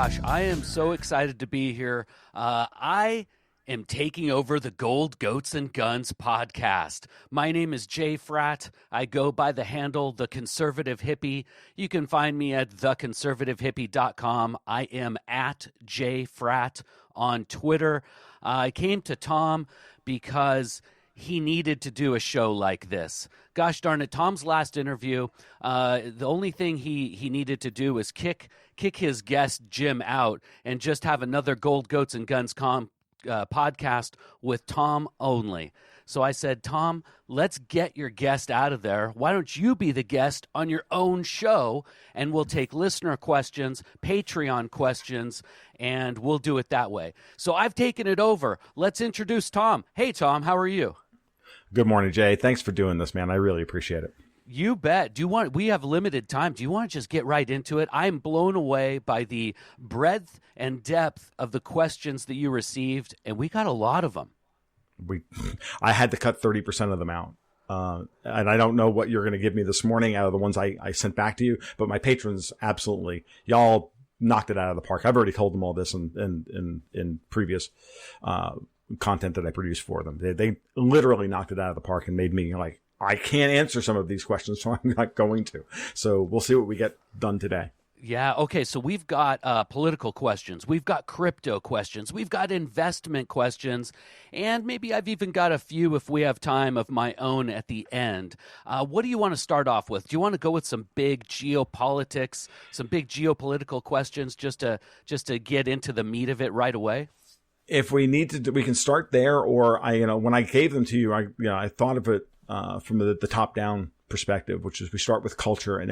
gosh, I am so excited to be here. I am taking over the Gold Goats and Guns podcast. My name is Jay Fratt. I go by the handle The Conservative Hippie. You can find me at theconservativehippie.com. I am at Jay Fratt on Twitter. I came to Tom because he needed to do a show like this. Gosh darn it, Tom's last interview, the only thing he needed to do was kick his guest Jim out and just have another Gold Goats and Guns podcast with Tom only. So I said, Tom, let's get your guest out of there. Why don't you be the guest on your own show, and we'll take listener questions, Patreon questions, and we'll do it that way. So I've taken it over. Let's introduce Tom. Hey, Tom, how are you? Good morning, Jay. Thanks for doing this, man. I really appreciate it. You bet. We have limited time. Do you want to just get right into it? I'm blown away by the breadth and depth of the questions that you received, and we got a lot of them. I had to cut 30% of them out. And I don't know what you're going to give me this morning out of the ones I sent back to you, but my patrons, absolutely. Y'all knocked it out of the park. I've already told them all this in previous content that I produced for them. They literally knocked it out of the park and made me like, I can't answer some of these questions, so I'm not going to. So we'll see what we get done today. Yeah, okay, so we've got political questions, we've got crypto questions, we've got investment questions, and maybe I've even got a few, if we have time, of my own at the end. What do you want to start off with? Do you want to go with some big geopolitics, some big geopolitical questions just to get into the meat of it right away? If we need to, we can start there, or when I gave them to you, I thought of it from the top-down perspective, which is we start with culture, and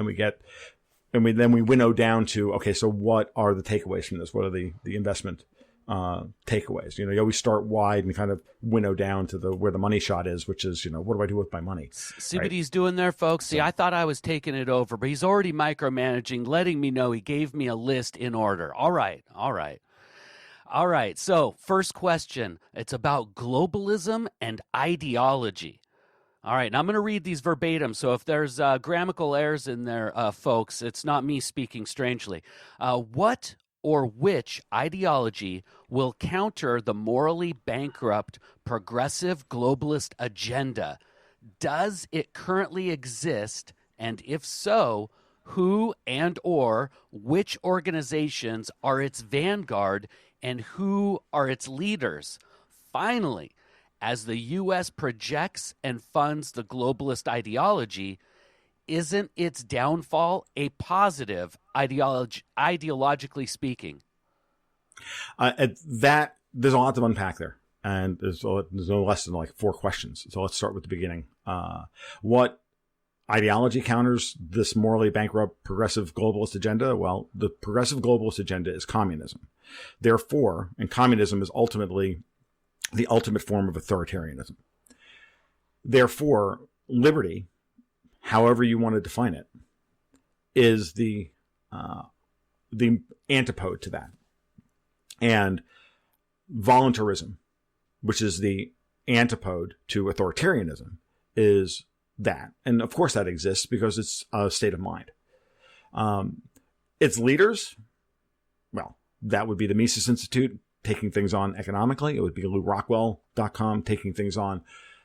then we winnow down to, okay, so what are the takeaways from this? What are the investment takeaways? You always start wide and kind of winnow down to where the money shot is, which is, what do I do with my money? See what he's doing there, folks? See, I thought I was taking it over, but he's already micromanaging, letting me know he gave me a list in order. All right. So first question, it's about globalism and ideology. All right, now I'm going to read these verbatim, so if there's grammatical errors in there, folks, it's not me speaking strangely. What or which ideology will counter the morally bankrupt progressive globalist agenda? Does it currently exist, and if so, who and or which organizations are its vanguard and who are its leaders? Finally, as the U.S. projects and funds the globalist ideology, isn't its downfall a positive, ideologically speaking? There's a lot to unpack there, and there's no less than like 4 questions. So let's start with the beginning. What ideology counters this morally bankrupt progressive globalist agenda? Well, the progressive globalist agenda is communism. Therefore, and communism is ultimately the ultimate form of authoritarianism. Therefore, liberty, however you want to define it, is the antipode to that. And voluntarism, which is the antipode to authoritarianism, is that. And of course that exists because it's a state of mind. Its leaders, well, that would be the Mises Institute, taking things on economically. It would be LewRockwell.com taking things on,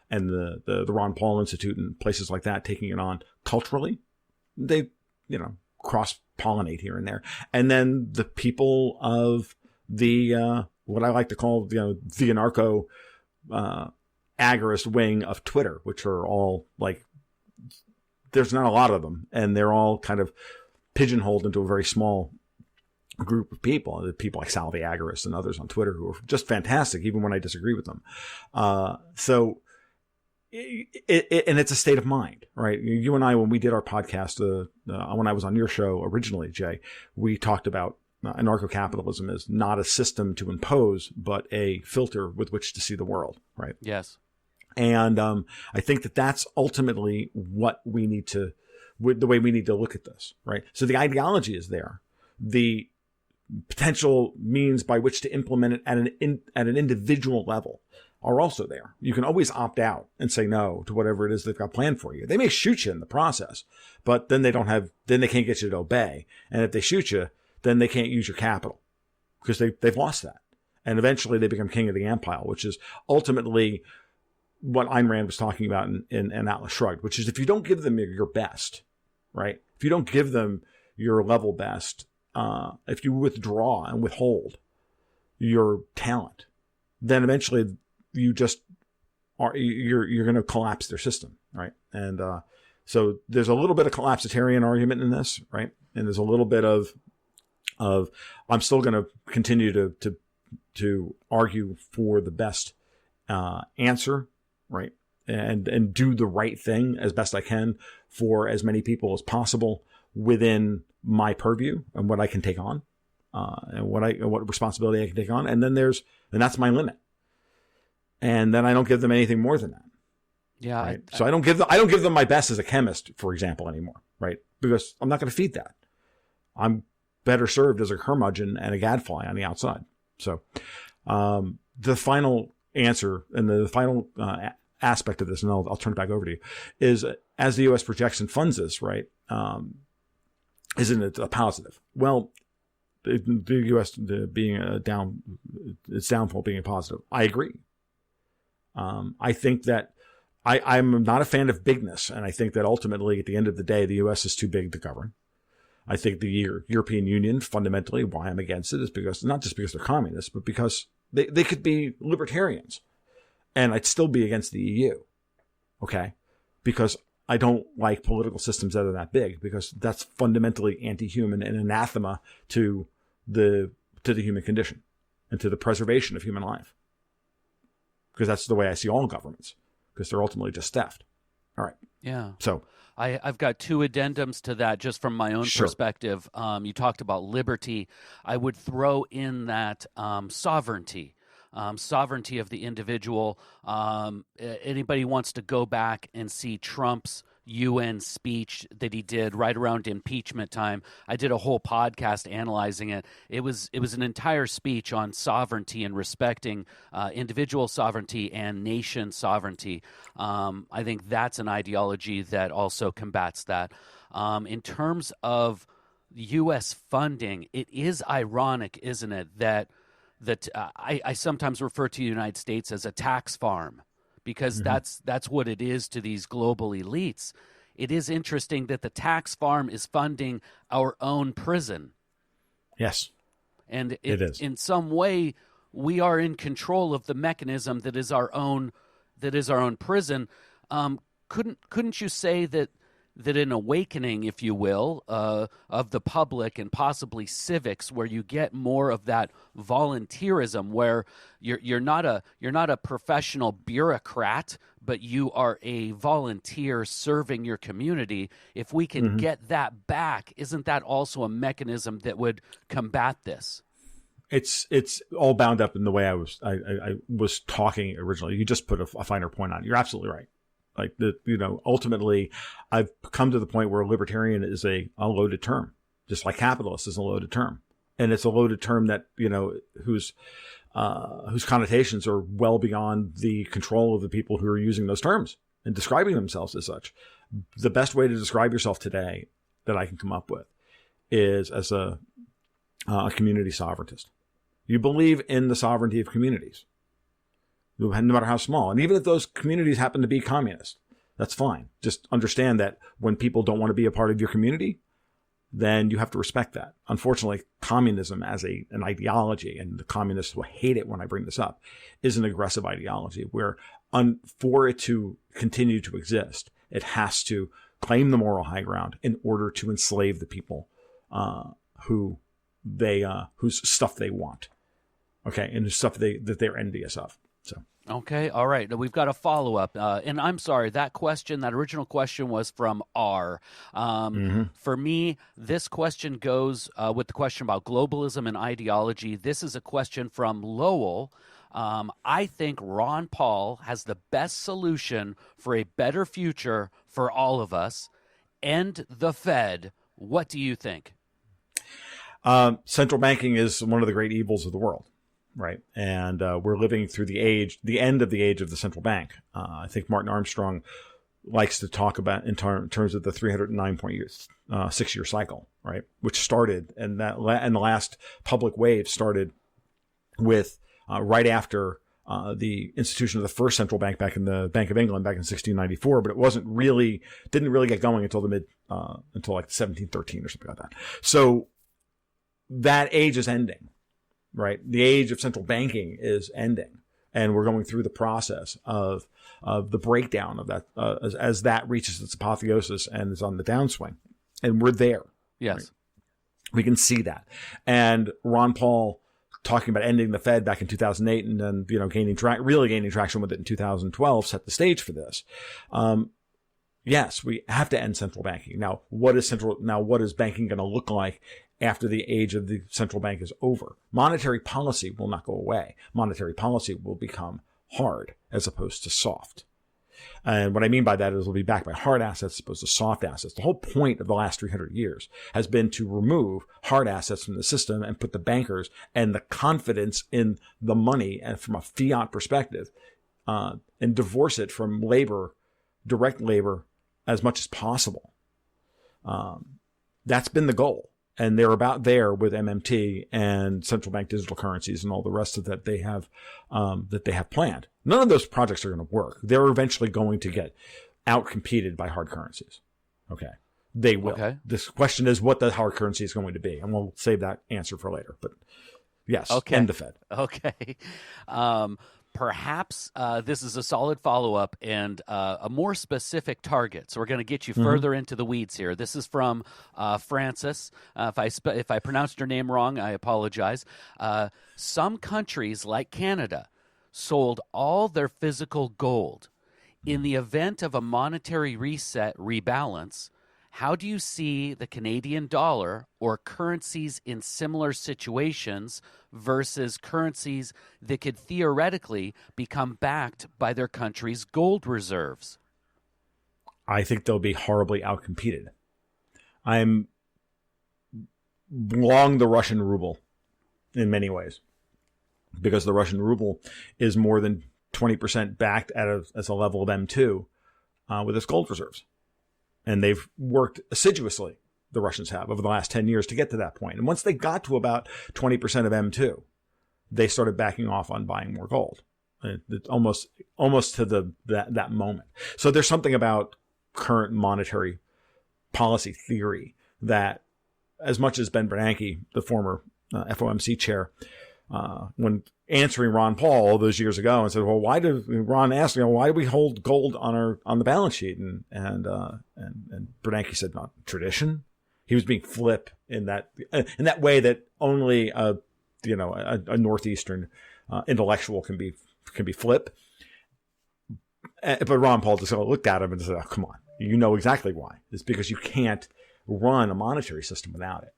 and the Ron Paul Institute and places like that taking it on culturally. They, cross-pollinate here and there. And then the people of the, what I like to call, the anarcho, agorist wing of Twitter, which are all like, there's not a lot of them, and they're all kind of pigeonholed into a very small group of people like Sal the Agorist and others on Twitter who are just fantastic, even when I disagree with them. So it's a state of mind, right? You and I, when we did our podcast, when I was on your show originally, Jay, we talked about anarcho-capitalism as not a system to impose, but a filter with which to see the world, right? Yes. And I think that's ultimately what we need the way we need to look at this, right? So the ideology is there. The potential means by which to implement it at an individual level are also there. You can always opt out and say no to whatever it is they've got planned for you. They may shoot you in the process, but then they can't get you to obey. And if they shoot you, then they can't use your capital. because they've lost that. And eventually they become king of the empire, which is ultimately what Ayn Rand was talking about in Atlas Shrugged, which is if you don't give them your best, right? If you don't give them your level best, if you withdraw and withhold your talent, then eventually you're going to collapse their system, right? And so there's a little bit of collapsitarian argument in this, right? And there's a little bit of I'm still going to continue to argue for the best answer, right? And do the right thing as best I can for as many people as possible within my purview and what I can take on, and what responsibility I can take on. And then that's my limit. And then I don't give them anything more than that. Yeah. Right? So I don't give them my best as a chemist, for example, anymore, right? Because I'm not going to feed that. I'm better served as a curmudgeon and a gadfly on the outside. So, the final answer and the final aspect of this, and I'll turn it back over to you, is as the U.S. projects and funds this, right? Isn't it a positive? Well, the U.S. being its downfall being a positive. I agree. I think that I'm not a fan of bigness, and I think that ultimately, at the end of the day, the U.S. is too big to govern. I think the European Union, fundamentally, why I'm against it is because, not just because they're communists, but because they could be libertarians, and I'd still be against the EU. Okay? Because I don't like political systems that are that big, because that's fundamentally anti-human and anathema to the human condition and to the preservation of human life. Because that's the way I see all governments, because they're ultimately just theft. All right. Yeah. So I've got two addendums to that just from my own perspective. You talked about liberty. I would throw in that sovereignty. Sovereignty of the individual. Anybody wants to go back and see Trump's UN speech that he did right around impeachment time. I did a whole podcast analyzing it. It was an entire speech on sovereignty and respecting individual sovereignty and nation sovereignty. I think that's an ideology that also combats that. In terms of U.S. funding, it is ironic, isn't it, that I sometimes refer to the United States as a tax farm, because that's what it is to these global elites. It is interesting that the tax farm is funding our own prison. Yes. And it is. In some way, we are in control of the mechanism that is our own prison. Couldn't you say that an awakening, if you will, of the public and possibly civics, where you get more of that volunteerism, where you're not a professional bureaucrat, but you are a volunteer serving your community. If we can get that back, isn't that also a mechanism that would combat this? It's all bound up in the way I was talking originally. You just put a finer point on it. You're absolutely right. Like, ultimately, I've come to the point where libertarian is a loaded term, just like capitalist is a loaded term. And it's a loaded term that, whose connotations are well beyond the control of the people who are using those terms and describing themselves as such. The best way to describe yourself today that I can come up with is as a community sovereigntist. You believe in the sovereignty of communities, no matter how small. And even if those communities happen to be communist, that's fine. Just understand that when people don't want to be a part of your community, then you have to respect that. Unfortunately, communism as an ideology, and the communists will hate it when I bring this up, is an aggressive ideology where for it to continue to exist, it has to claim the moral high ground in order to enslave the people whose stuff they want. Okay, and the stuff that they're envious of. So. Okay, all right. Now we've got a follow-up. And I'm sorry, that original question was from R. For me, this question goes with the question about globalism and ideology. This is a question from Lowell. I think Ron Paul has the best solution for a better future for all of us. End the Fed. What do you think? Central banking is one of the great evils of the world. Right. And we're living through the end of the age of the central bank. I think Martin Armstrong likes to talk about in terms of the 309.6-year cycle, right? Which started, and the last public wave started with right after the institution of the first central bank back in the Bank of England back in 1694, but it didn't really get going until until like 1713 or something like that. So that age is ending, right? The age of central banking is ending, and we're going through the process of the breakdown of that as that reaches its apotheosis and is on the downswing, and we're there. Yes, right? We can see that, and Ron Paul talking about ending the Fed back in 2008 and then, really gaining traction with it in 2012 set the stage for this. Yes, we have to end central banking. Now, what is banking going to look like after the age of the central bank is over? Monetary policy will not go away. Monetary policy will become hard as opposed to soft. And what I mean by that is it'll be backed by hard assets as opposed to soft assets. The whole point of the last 300 years has been to remove hard assets from the system and put the bankers and the confidence in the money and from a fiat perspective, and divorce it from labor, direct labor, as much as possible. That's been the goal. And they're about there with MMT and central bank digital currencies and all the rest of that they have planned. None of those projects are going to work. They're eventually going to get outcompeted by hard currencies. Okay. They will. Okay. This question is what the hard currency is going to be. And we'll save that answer for later. But yes, end the Fed. Okay. Perhaps this is a solid follow-up and a more specific target. So we're going to get you further into the weeds here. This is from Francis. If I pronounced your name wrong, I apologize. Some countries like Canada sold all their physical gold. In the event of a monetary rebalance, how do you see the Canadian dollar or currencies in similar situations versus currencies that could theoretically become backed by their country's gold reserves? I think they'll be horribly outcompeted. I'm long the Russian ruble in many ways, because the Russian ruble is more than 20% backed as a level of M2 with its gold reserves. And they've worked assiduously, the Russians have, over the last 10 years to get to that point. And once they got to about 20% of M2, they started backing off on buying more gold. It's almost to that moment. So there's something about current monetary policy theory that, as much as Ben Bernanke, the former FOMC chair, when answering Ron Paul all those years ago and said, well, why do we hold gold on the balance sheet? And Bernanke said, not tradition. He was being flip in that way that only a Northeastern intellectual can be flip. But Ron Paul just looked at him and said, oh, come on, you know exactly why. It's because you can't run a monetary system without it.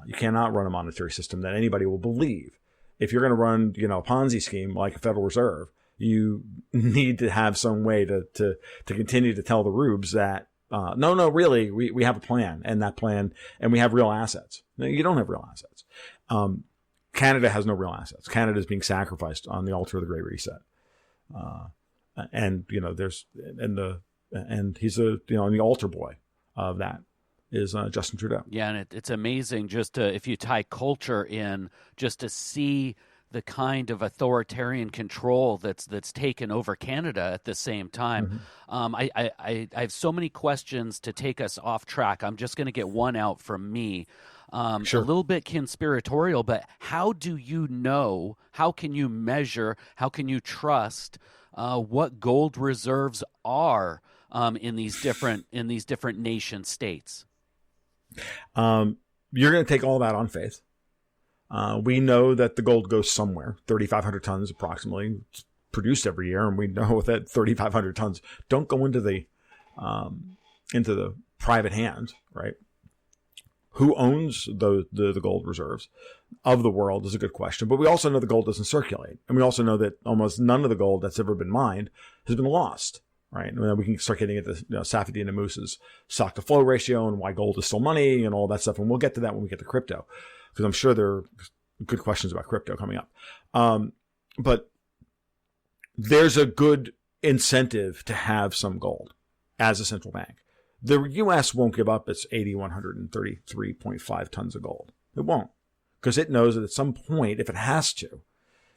You cannot run a monetary system that anybody will believe. If you're going to run, a Ponzi scheme like a Federal Reserve, you need to have some way to continue to tell the rubes that, no, really, we have a plan, and we have real assets. No, you don't have real assets. Canada has no real assets. Canada is being sacrificed on the altar of the Great Reset. And he's the altar boy of that is Justin Trudeau. Yeah, and it's amazing if you tie culture in, just to see the kind of authoritarian control that's taken over Canada at the same time. I have so many questions to take us off track. I'm just going to get one out from me. Sure. A little bit conspiratorial, but how do you know? How can you measure? How can you trust what gold reserves are in these different nation states? You're going to take all that on faith. We know that the gold goes somewhere. 3,500 tons approximately produced every year, and we know that 3,500 tons don't go into the private hands, right? Who owns the gold reserves of the world is a good question. But we also know the gold doesn't circulate. And we also know that almost none of the gold that's ever been mined has been lost, right? And we can start getting into Safedine and Moose's stock to flow ratio and why gold is still money and all that stuff. And we'll get to that when we get to crypto, because I'm sure there are good questions about crypto coming up. But there's a good incentive to have some gold. as a central bank. The U.S. won't give up its 8,133.5 tons of gold. It won't, because it knows that at some point, if it has to,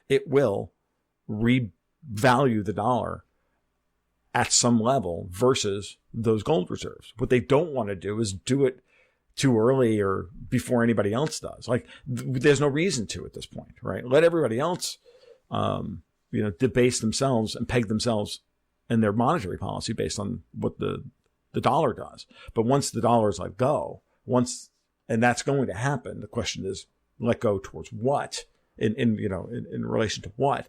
it will revalue the dollar at some level versus those gold reserves. What they don't want to do is do it too early or before anybody else does. Like, there's no reason to at this point, right? Let everybody else, debase themselves and peg themselves in their monetary policy based on what the dollar does. But once the dollar is let go, and that's going to happen, the question is, let go towards what? In relation to what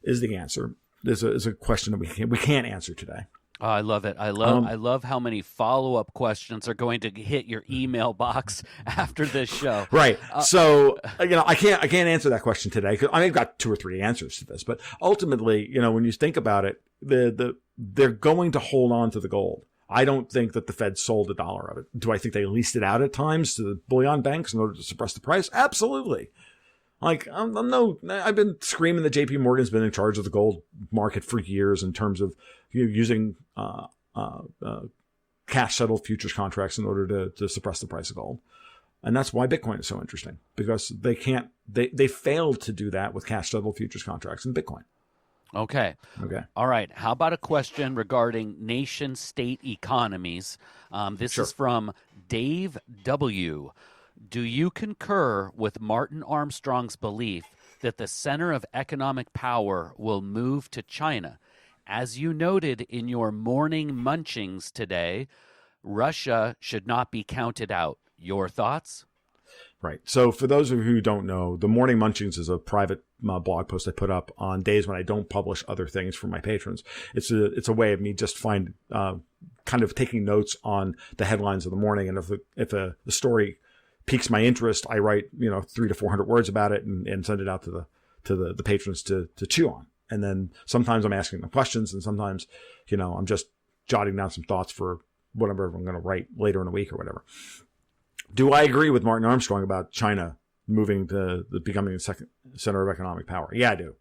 is the answer? Is a question that we can't answer today. Oh, I love it. I love how many follow-up questions are going to hit your email box after this show. Right. So, I can't answer that question today, because I've got 2 or 3 answers to this. But ultimately, when you think about it, they're going to hold on to the gold. I don't think that the Fed sold $1 of it. Do I think they leased it out at times to the bullion banks in order to suppress the price? Absolutely. Like, I've been screaming that JP Morgan's been in charge of the gold market for years in terms of using cash settled futures contracts in order to suppress the price of gold. And that's why Bitcoin is so interesting, because they failed to do that with cash settled futures contracts in Bitcoin. Okay. All right. How about a question regarding nation state economies? This is from Dave W. Do you concur with Martin Armstrong's belief that the center of economic power will move to China? As you noted in your morning munchings today, Russia should not be counted out. Your thoughts? Right. So for those of you who don't know, the Morning Munchings is a private blog post I put up on days when I don't publish other things for my patrons. It's a way of me just kind of taking notes on the headlines of the morning. And if the story piques my interest, I write 300 to 400 words about it and send it out to the patrons to chew on. And then sometimes I'm asking them questions, and sometimes I'm just jotting down some thoughts for whatever I'm going to write later in the week or whatever. Do I agree with Martin Armstrong about China moving to becoming the second center of economic power? Yeah, I do.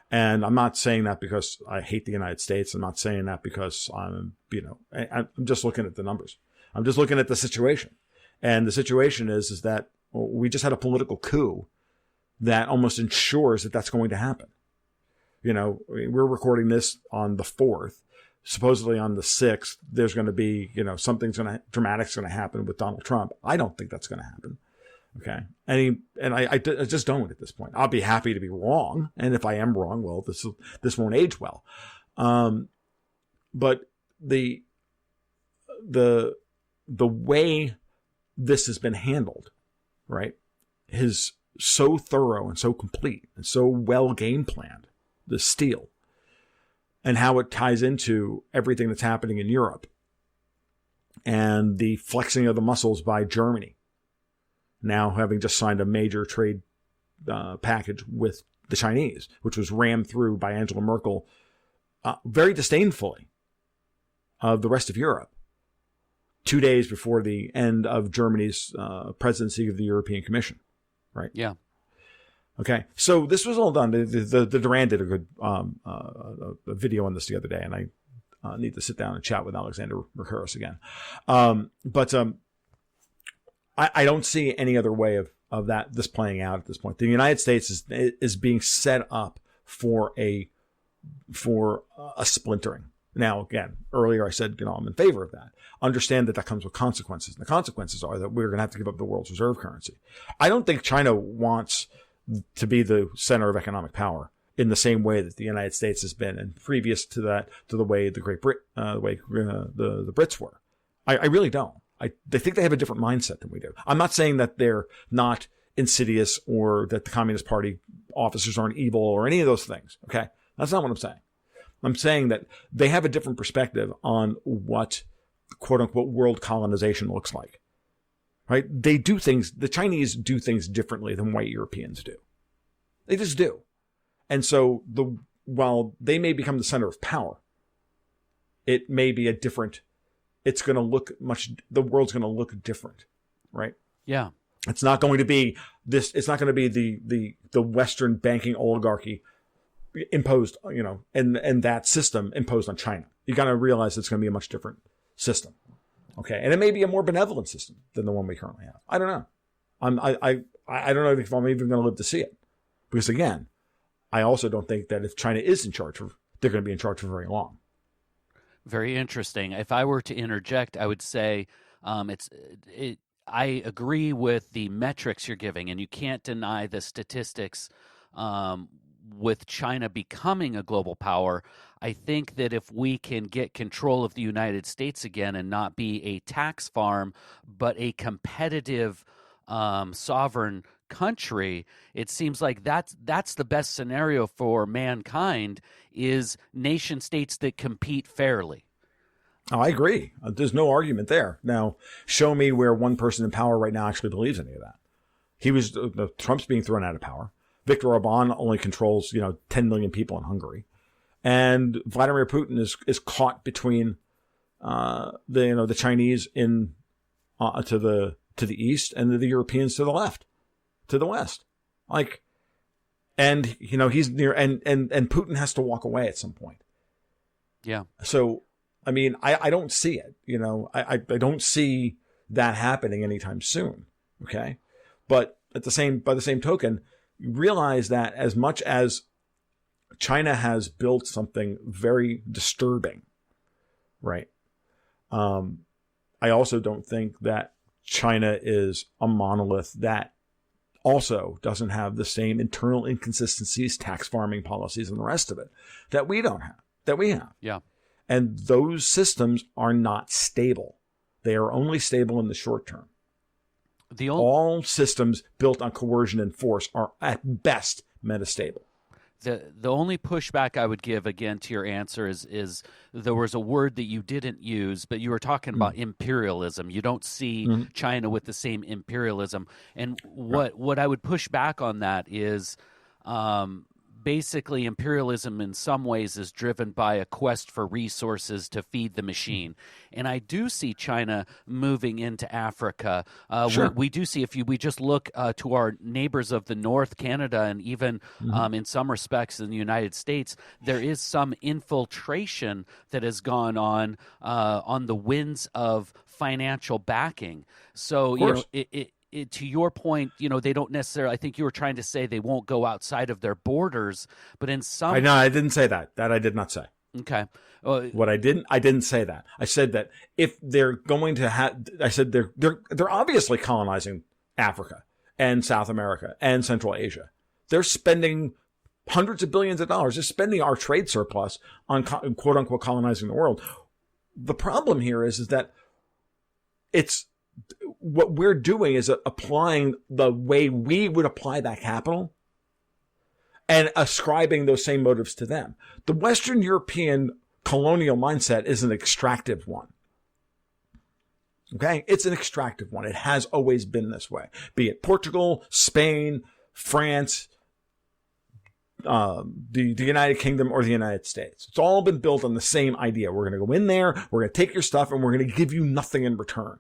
And I'm not saying that because I hate the United States. I'm not saying that because I'm just looking at the numbers. I'm just looking at the situation. And the situation is that we just had a political coup that almost ensures that that's going to happen. We're recording this on the 4th. Supposedly on the 6th, there's going to be, dramatic's going to happen with Donald Trump. I don't think that's going to happen. Okay. I just don't at this point. I'll be happy to be wrong. And if I am wrong, well, this won't age well. But the way this has been handled, right, is so thorough and so complete and so well game planned, the steal, and how it ties into everything that's happening in Europe and the flexing of the muscles by Germany, now having just signed a major trade package with the Chinese, which was rammed through by Angela Merkel very disdainfully of the rest of Europe, 2 days before the end of Germany's presidency of the European Commission, right? Yeah. Okay, so this was all done. The Duran did a good a video on this the other day, and I need to sit down and chat with Alexander Mercouris again. But I don't see any other way of this playing out at this point. The United States is being set up for a splintering. Now, again, earlier I said, I'm in favor of that. Understand that comes with consequences. And the consequences are that we're going to have to give up the world's reserve currency. I don't think China wants to be the center of economic power in the same way that the United States has been, and previous to that, to the way the Brits were. I really don't. They think they have a different mindset than we do. I'm not saying that they're not insidious or that the Communist Party officers aren't evil or any of those things. Okay, that's not what I'm saying. I'm saying that they have a different perspective on what quote unquote world colonization looks like. Right? They do things, the Chinese do things differently than white Europeans do. They just do. And so while they may become the center of power, it may be the world's going to look different. Right? Yeah. It's not going to be it's not going to be the Western banking oligarchy imposed, and that system imposed on China. You got to realize it's going to be a much different system. Okay. And it may be a more benevolent system than the one we currently have. I don't know. I don't know if I'm even going to live to see it. Because again, I also don't think that if China is in charge, they're going to be in charge for very long. Very interesting. If I were to interject, I would say I agree with the metrics you're giving, and you can't deny the statistics with China becoming a global power. I think that if we can get control of the United States again and not be a tax farm, but a competitive sovereign country, it seems like that's the best scenario for mankind, is nation states that compete fairly. Oh, I agree. There's no argument there. Now, show me where one person in power right now actually believes any of that. Trump's being thrown out of power. Viktor Orban only controls, 10 million people in Hungary. And Vladimir Putin is caught between the Chinese to the east and the Europeans to the left, to the west. He's near and Putin has to walk away at some point. Yeah. So I mean, I don't see it. I don't see that happening anytime soon. Okay. But by the same token, you realize that as much as China has built something very disturbing, right? I also don't think that China is a monolith that also doesn't have the same internal inconsistencies, tax farming policies, and the rest of it that we don't have, that we have. Yeah. And those systems are not stable. They are only stable in the short term. All systems built on coercion and force are at best metastable. The only pushback I would give again to your answer is there was a word that you didn't use, but you were talking about imperialism. You don't see China with the same imperialism. And what I would push back on that is basically imperialism in some ways is driven by a quest for resources to feed the machine. And I do see China moving into Africa. Sure. We do see, if we just look to our neighbors of the North, Canada, and even in some respects in the United States, there is some infiltration that has gone on the winds of financial backing. So, to your point, they don't necessarily, I think you were trying to say they won't go outside of their borders, but in some... No, I didn't say that. That I did not say. Okay. I didn't say that. I said that if they're going to they're obviously colonizing Africa and South America and Central Asia. They're spending hundreds of billions of dollars. They're spending our trade surplus on quote unquote colonizing the world. The problem here is that what we're doing is applying the way we would apply that capital and ascribing those same motives to them. The Western European colonial mindset is an extractive one. Okay? It's an extractive one. It has always been this way. Be it Portugal, Spain, France, the United Kingdom, or the United States. It's all been built on the same idea. We're going to go in there, we're going to take your stuff, and we're going to give you nothing in return.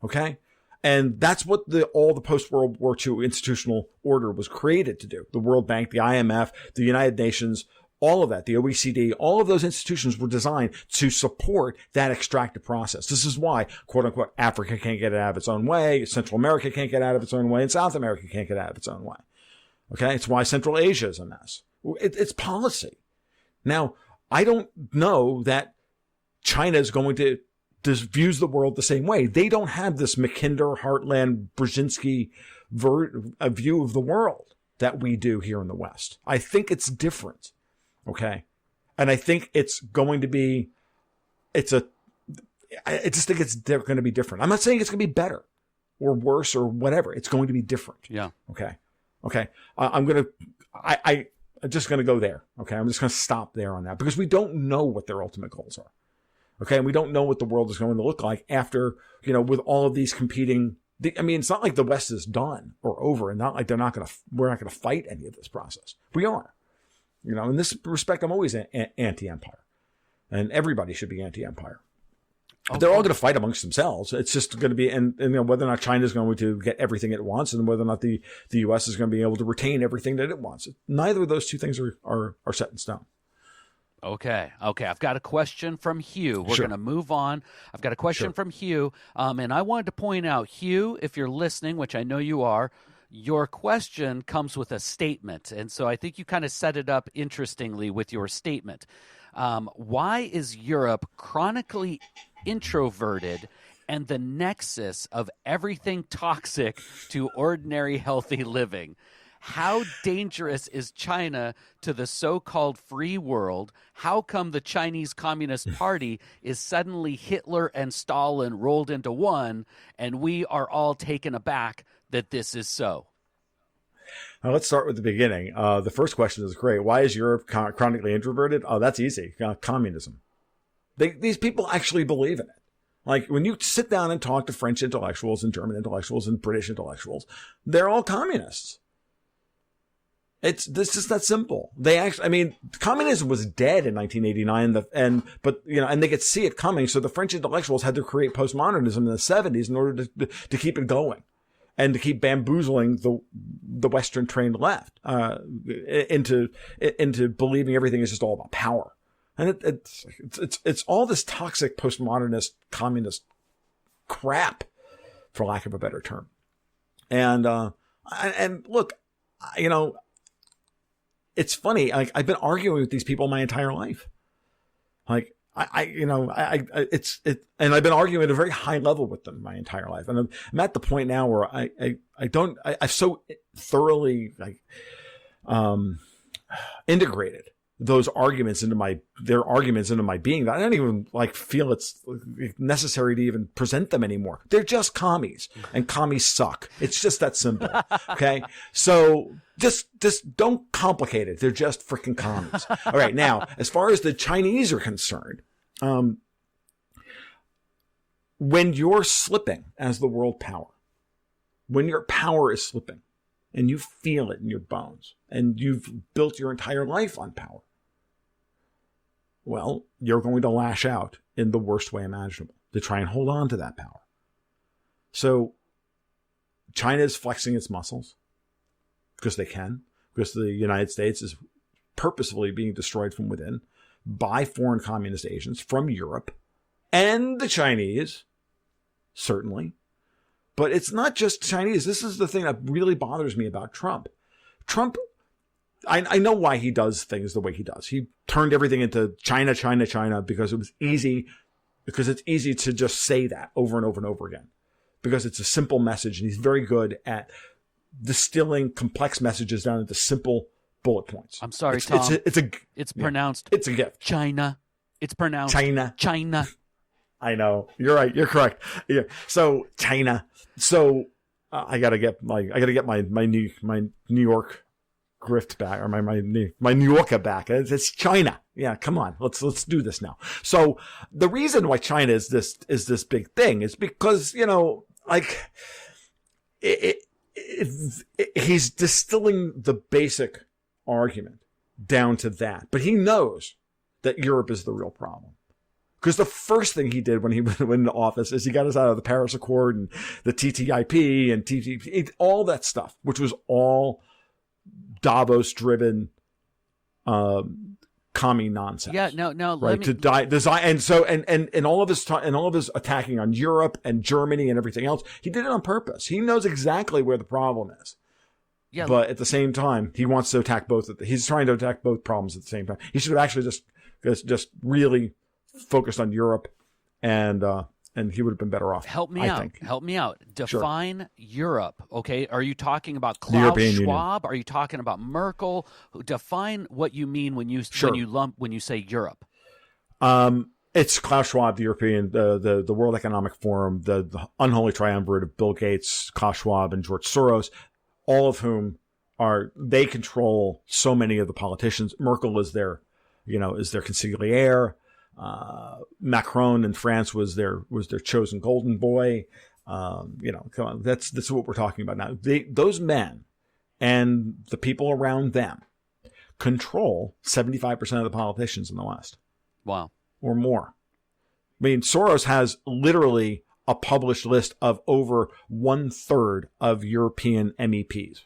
Okay? And that's what all the post-World War II institutional order was created to do. The World Bank, the IMF, the United Nations, all of that, the OECD, all of those institutions were designed to support that extractive process. This is why, quote unquote, Africa can't get it out of its own way, Central America can't get out of its own way, and South America can't get out of its own way. Okay? It's why Central Asia is a mess. It's policy. Now, I don't know that China is going to views the world the same way. They don't have this Mackinder, Heartland, Brzezinski view of the world that we do here in the West. I think it's different. Okay. And I think it's going to be, I just think they're going to be different. I'm not saying it's going to be better or worse or whatever. It's going to be different. Yeah. Okay. I'm just going to go there. Okay. I'm just going to stop there on that because we don't know what their ultimate goals are. Okay. And we don't know what the world is going to look like after, with all of these competing. It's not like the West is done or over and not like we're not going to fight any of this process. We are. In this respect, I'm always anti-empire, and everybody should be anti-empire. Okay. They're all going to fight amongst themselves. It's just going to be, and whether or not China is going to get everything it wants, and whether or not the U.S. is going to be able to retain everything that it wants. Neither of those two things are set in stone. Okay. I've got a question from Hugh. We're Sure. going to move on. I've got a question Sure. from Hugh, and I wanted to point out, Hugh, if you're listening, which I know you are, your question comes with a statement, and so I think you kind of set it up interestingly with your statement. Why is Europe chronically introverted and the nexus of everything toxic to ordinary healthy living? How dangerous is China to the so-called free world? How come the Chinese Communist Party is suddenly Hitler and Stalin rolled into one, and we are all taken aback that this is so? Now, let's start with the beginning. The first question is great. Why is Europe chronically introverted? Oh, that's easy. Communism. These people actually believe in it. Like, when you sit down and talk to French intellectuals and German intellectuals and British intellectuals, they're all communists. It's just that simple. They actually, I mean, communism was dead in 1989, and they could see it coming. So the French intellectuals had to create postmodernism in the 70s in order to keep it going and to keep bamboozling the Western trained left, into believing everything is just all about power. And it's all this toxic postmodernist communist crap, for lack of a better term. And look, it's funny. Like, I've been arguing with these people my entire life. Like, and I've been arguing at a very high level with them my entire life. And I'm at the point now where I've so thoroughly integrated those arguments into my being that I don't even feel it's necessary to even present them anymore. They're just commies, and commies suck. It's just that simple. Okay. So just don't complicate it. They're just freaking commies. All right. Now, as far as the Chinese are concerned, when you're slipping as the world power, when your power is slipping and you feel it in your bones and you've built your entire life on power, well, you're going to lash out in the worst way imaginable to try and hold on to that power. So China is flexing its muscles because they can, because the United States is purposefully being destroyed from within by foreign communist agents from Europe and the Chinese, certainly. But it's not just Chinese. This is the thing that really bothers me about Trump. Trump, I know why he does things the way he does. He turned everything into China, China, China because it was easy, because it's easy to just say that over and over and over again, because it's a simple message, and he's very good at distilling complex messages down into simple bullet points. I'm sorry, Tom. It's pronounced. It's a gift. China. It's pronounced China. China. I know. You're right. You're correct. Yeah. So China. So I gotta get my New York grift back, or my New Yorker back. It's China. Yeah, come on. Let's do this now. So the reason why China is this big thing is because, he's distilling the basic argument down to that. But he knows that Europe is the real problem. Because the first thing he did when he went into office is he got us out of the Paris Accord and the TTIP and TTP, all that stuff, which was all Davos-driven commie nonsense. Yeah, no. Right, design, and all of his attacking on Europe and Germany and everything else, he did it on purpose. He knows exactly where the problem is. Yeah, but at the same time, he wants to attack both. He's trying to attack both problems at the same time. He should have actually just really focused on Europe, and he would have been better off. Help me out. Define Sure. Europe. Okay, are you talking about Klaus Schwab? Are you talking about Merkel? Define what you mean when you say Europe. It's Klaus Schwab, the European, the World Economic Forum, the unholy triumvirate of Bill Gates, Klaus Schwab, and George Soros, all of whom they control so many of the politicians. Merkel is their consigliere. Macron in France was their chosen golden boy. Come on, that's what we're talking about now. Those men and the people around them control 75% of the politicians in the West. Wow. Or more. I mean, Soros has literally a published list of over 1/3 of European MEPs,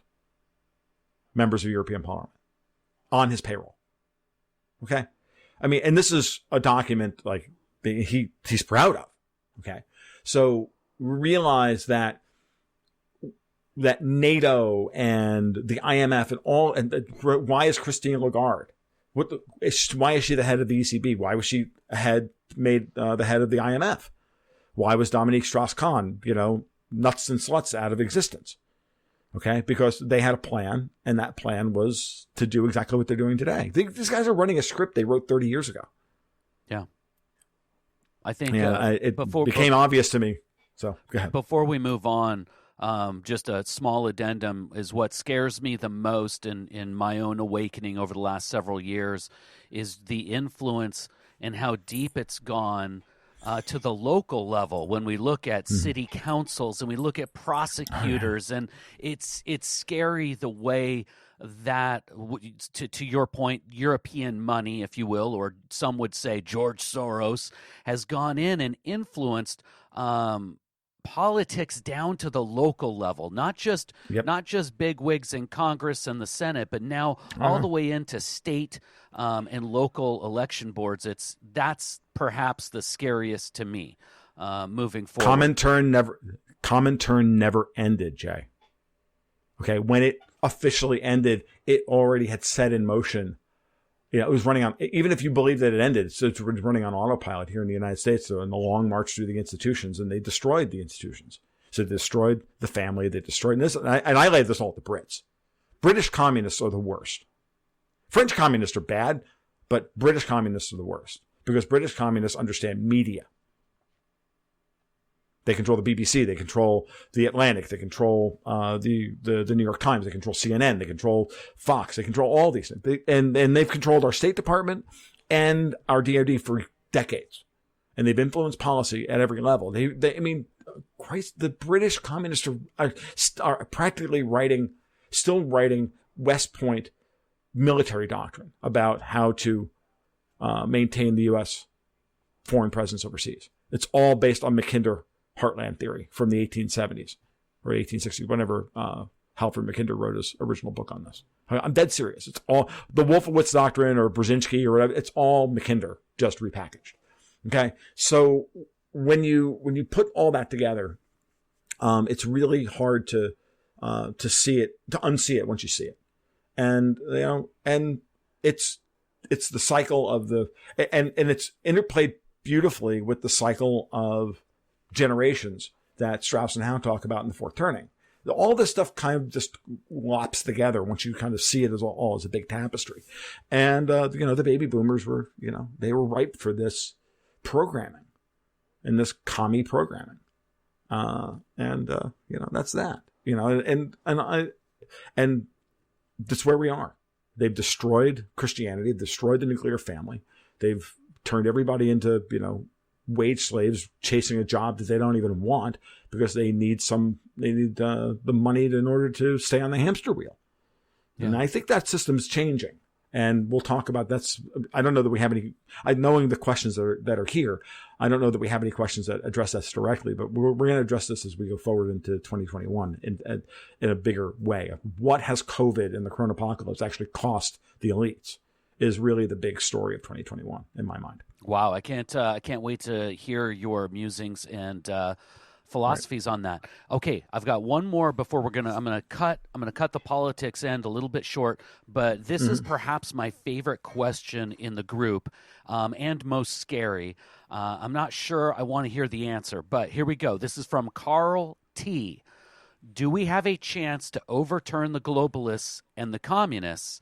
members of European Parliament, on his payroll. Okay. I mean, and this is a document like he's proud of. Okay. So realize that NATO and the IMF and why is Christine Lagarde? Why is she the head of the ECB? Why was she made the head of the IMF? Why was Dominique Strauss-Kahn, nuts and sluts out of existence? Okay, because they had a plan, and that plan was to do exactly what they're doing today. These guys are running a script they wrote 30 years ago. Yeah. I think it became obvious to me. So go ahead. Before we move on, just a small addendum is what scares me the most in my own awakening over the last several years is the influence and how deep it's gone to the local level when we look at city councils and we look at prosecutors. And it's scary the way that, to your point, European money, if you will, or some would say George Soros, has gone in and influenced politics down to the local level, not just big wigs in Congress and the Senate, but now all the way into state and local election boards. That's perhaps the scariest to me moving forward. Comintern never ended, Jay. Okay, when it officially ended, it already had set in motion. It was running on, even if you believe that it ended, so it's running on autopilot here in the United States, so in the long march through the institutions, and they destroyed the institutions. So they destroyed the family, they destroyed this, and I laid this all at the Brits. British communists are the worst. French communists are bad, but British communists are the worst, because British communists understand media. They control the BBC. They control the Atlantic. They control the New York Times. They control CNN. They control Fox. They control all these things. And they've controlled our State Department and our DoD for decades. And they've influenced policy at every level. Christ, the British communists are practically still writing West Point military doctrine about how to maintain the U.S. foreign presence overseas. It's all based on Mackinder Heartland theory from the 1870s or 1860s, whenever Halford Mackinder wrote his original book on this. I'm dead serious. It's all the Wolfowitz doctrine or Brzezinski or whatever. It's all Mackinder, just repackaged. Okay. So when you put all that together, it's really hard to see it, to unsee it once you see it. And, and it's the cycle of and it's interplayed beautifully with the cycle of generations that Strauss and Howe talk about in The Fourth Turning. All this stuff kind of just lops together once you kind of see it as all as a big tapestry. And, the baby boomers were, they were ripe for this programming and this commie programming. That's that, and that's where we are. They've destroyed Christianity, destroyed the nuclear family. They've turned everybody into, wage slaves chasing a job that they don't even want because they need the money in order to stay on the hamster wheel. Yeah. And I think that system's changing. And we'll talk about that's. I don't know that we have any. Knowing the questions that are here, I don't know that we have any questions that address us directly. But we're going to address this as we go forward into 2021 in a bigger way. What has COVID and the Corona apocalypse actually cost the elites is really the big story of 2021 in my mind. Wow, I can't wait to hear your musings and philosophies on that. Okay, I've got one more before I'm gonna cut the politics end a little bit short, but this is perhaps my favorite question in the group, and most scary. I'm not sure I want to hear the answer, but here we go. This is from Carl T. Do we have a chance to overturn the globalists and the communists?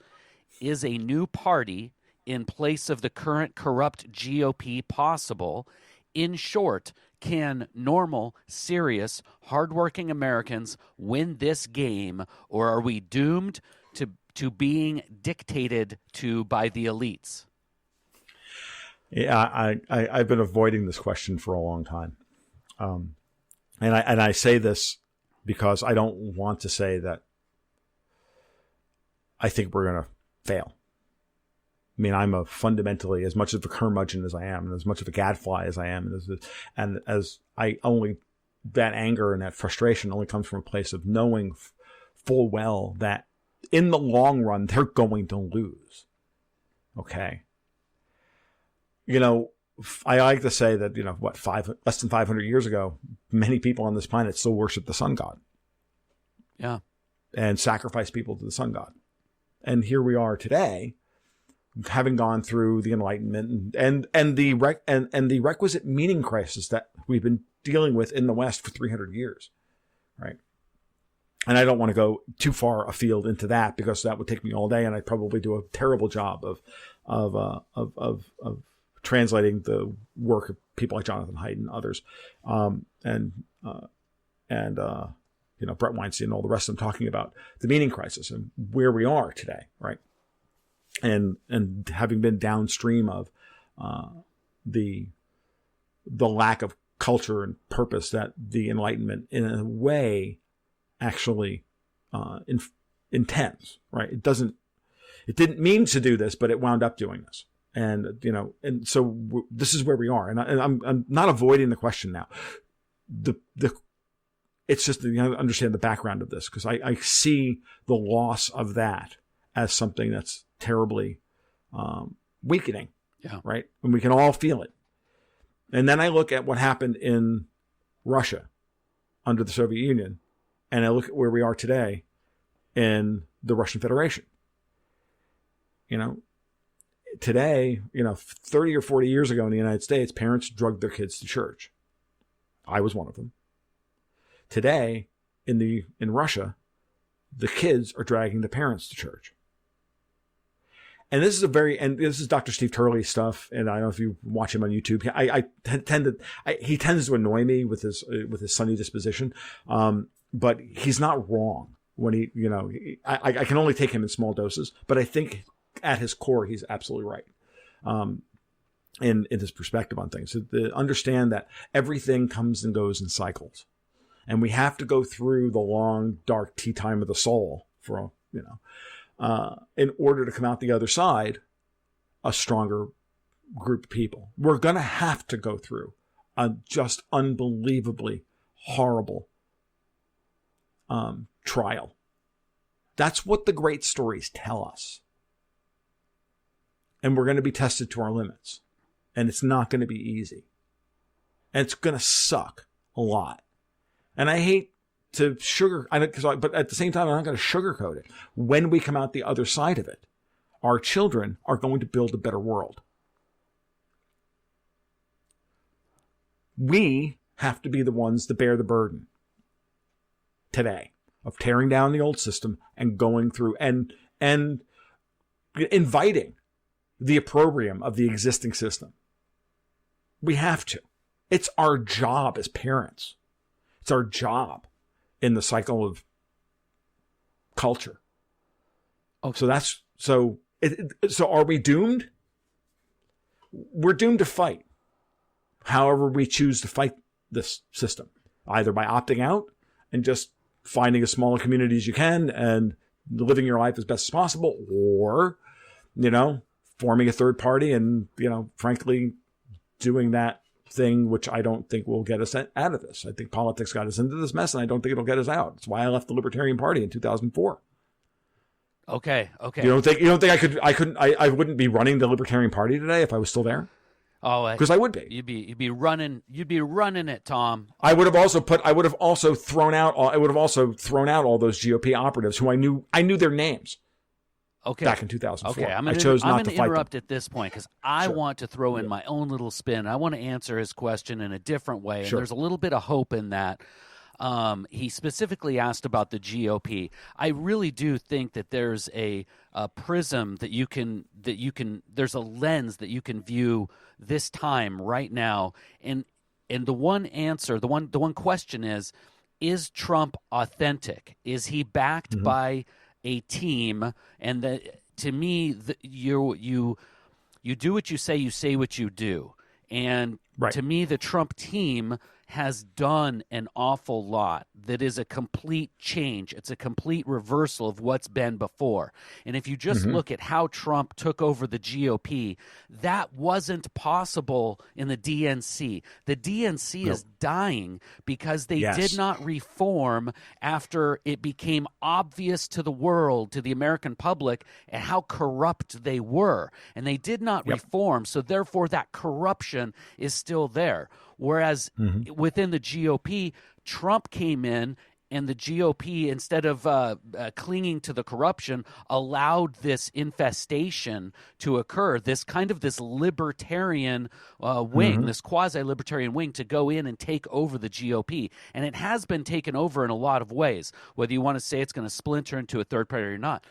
Is a new party in place of the current corrupt GOP possible? In short, can normal, serious, hardworking Americans win this game, or are we doomed to being dictated to by the elites? Yeah, I've been avoiding this question for a long time, and I say this because I don't want to say that I think we're going to fail. I mean, I'm fundamentally as much of a curmudgeon as I am, and as much of a gadfly as I am, and as I only that anger and that frustration only comes from a place of knowing full well that in the long run they're going to lose. Okay, I like to say that, less than 500 years ago, many people on this planet still worship the sun god. Yeah. And sacrifice people to the sun god. And here we are today, having gone through the Enlightenment and the requisite meaning crisis that we've been dealing with in the West for 300 years, right? And I don't want to go too far afield into that because that would take me all day, and I'd probably do a terrible job of translating the work of people like Jonathan Haidt and others, Brett Weinstein and all the rest of them talking about the meaning crisis and where we are today, right? And having been downstream of the lack of culture and purpose that the Enlightenment, in a way, actually intends, right? It didn't mean to do this, but it wound up doing this. And, and so this is where we are. And I'm not avoiding the question now. It's just to understand the background of this, because I see the loss of that as something that's terribly weakening, right? And we can all feel it. And then I look at what happened in Russia under the Soviet Union, and I look at where we are today in the Russian Federation. Today, 30 or 40 years ago in the United States, parents drugged their kids to church. I was one of them. Today, in Russia, the kids are dragging the parents to church. And this is Dr. Steve Turley's stuff. And I don't know if you watch him on YouTube. He tends to annoy me with his sunny disposition. But he's not wrong when I can only take him in small doses, but I think at his core, he's absolutely right. In his perspective on things, to understand that everything comes and goes in cycles. And we have to go through the long, dark tea time of the soul in order to come out the other side a stronger group of people. We're going to have to go through a just unbelievably horrible trial. That's what the great stories tell us. And we're going to be tested to our limits. And it's not going to be easy. And it's going to suck a lot. And I hate to but at the same time, I'm not going to sugarcoat it. When we come out the other side of it, our children are going to build a better world. We have to be the ones that bear the burden today of tearing down the old system and going through and inviting the opprobrium of the existing system. We have to. It's our job as parents. It's our job in the cycle of culture. Okay. So are we doomed? We're doomed to fight. However we choose to fight this system, either by opting out and just finding as small a community as you can and living your life as best as possible, or, forming a third party and, frankly, doing that thing, which I don't think will get us out of this. I think politics got us into this mess, and I don't think it'll get us out. That's why I left the Libertarian Party in 2004. Okay. You don't think I wouldn't be running the Libertarian Party today if I was still there? Oh, because I would be. You'd be running it, Tom. I would have also thrown out all those GOP operatives who I knew their names. Okay. Back in 2004. Okay, I'm going to interrupt at this point because I want to throw in my own little spin. I want to answer his question in a different way, and there's a little bit of hope in that. He specifically asked about the GOP. I really do think that there's a prism that you can there's a lens that you can view this time right now, and the one answer, the one question is Trump authentic? Is he backed by a team? And to me, you do what you say what you do. And Right. To me, the Trump team has done an awful lot that is a complete change. It's a complete reversal of what's been before. And if you just look at how Trump took over the GOP, that wasn't possible in the DNC. The DNC is dying because they did not reform after it became obvious to the world, to the American public, and how corrupt they were. And they did not reform, so therefore that corruption is still there. Whereas within the GOP, Trump came in and the GOP, instead of clinging to the corruption, allowed this infestation to occur, this libertarian wing, this quasi-libertarian wing to go in and take over the GOP. And it has been taken over in a lot of ways, whether you want to say it's going to splinter into a third party or not.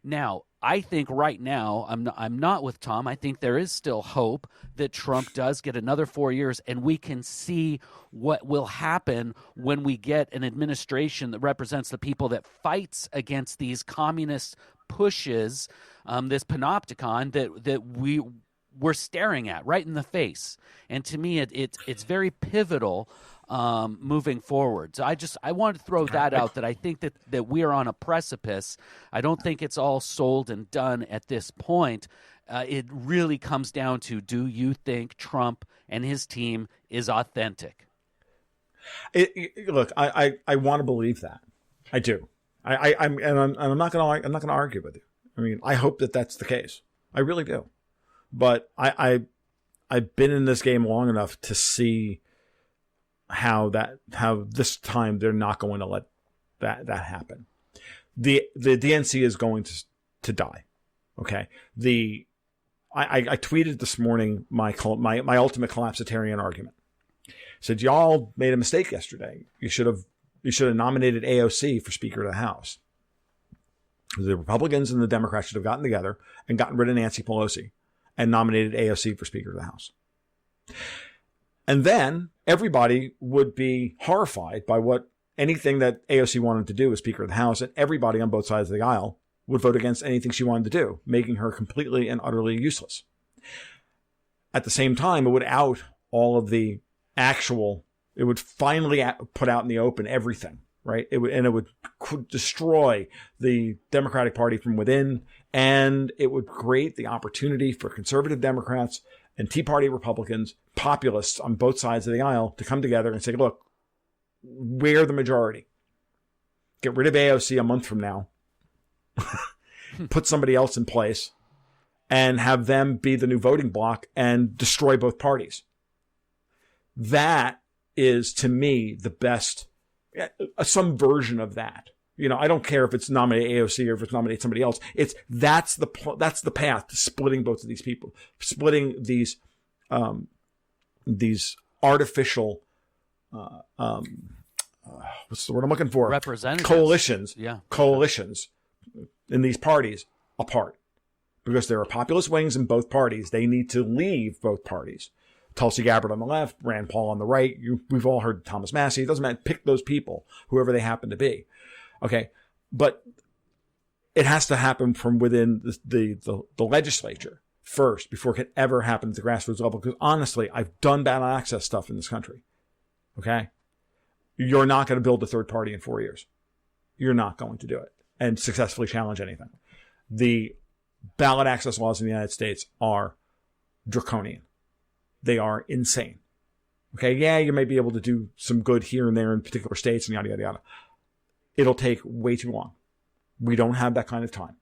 Now, I think right now, I'm not with Tom. I think there is still hope that Trump does get another 4 years, and we can see what will happen when we get an administration that represents the people, that fights against these communist pushes, this panopticon that we're staring at right in the face. And to me, it's very pivotal moving forward. So I wanted to throw that out, that I think that we are on a precipice. I don't think it's all sold and done at this point. It really comes down to, do you think Trump and his team is authentic? Look, I want to believe that. I do. I'm not going to argue with you. I mean, I hope that that's the case. I really do. But I've been in this game long enough to see how this time they're not going to let that happen. The DNC is going to die. Okay. I tweeted this morning my ultimate collapsitarian argument. Said, y'all made a mistake yesterday. You should have nominated AOC for Speaker of the House. The Republicans and the Democrats should have gotten together and gotten rid of Nancy Pelosi and nominated AOC for Speaker of the House. And then everybody would be horrified by anything that AOC wanted to do as Speaker of the House, and everybody on both sides of the aisle would vote against anything she wanted to do, making her completely and utterly useless. At the same time, it would out all of the it would finally put out in the open everything, right? It would destroy the Democratic Party from within, and it would create the opportunity for conservative Democrats and Tea Party Republicans, populists on both sides of the aisle, to come together and say, look, we're the majority. Get rid of AOC a month from now. Put somebody else in place and have them be the new voting bloc and destroy both parties. That is, to me, the best, some version of that. You know, I don't care if it's nominate AOC or if it's nominate somebody else. That's the path to splitting both of these people, splitting these artificial, what's the word I'm looking for? Representatives. Coalitions in these parties apart, because there are populist wings in both parties. They need to leave both parties. Tulsi Gabbard on the left, Rand Paul on the right. We've all heard Thomas Massey. It doesn't matter. Pick those people, whoever they happen to be. Okay. But it has to happen from within the legislature first before it can ever happen at the grassroots level. Because honestly, I've done ballot access stuff in this country. Okay. You're not going to build a third party in 4 years. You're not going to do it and successfully challenge anything. The ballot access laws in the United States are draconian. They are insane. Okay, yeah, you may be able to do some good here and there in particular states and yada, yada, yada. It'll take way too long. We don't have that kind of time.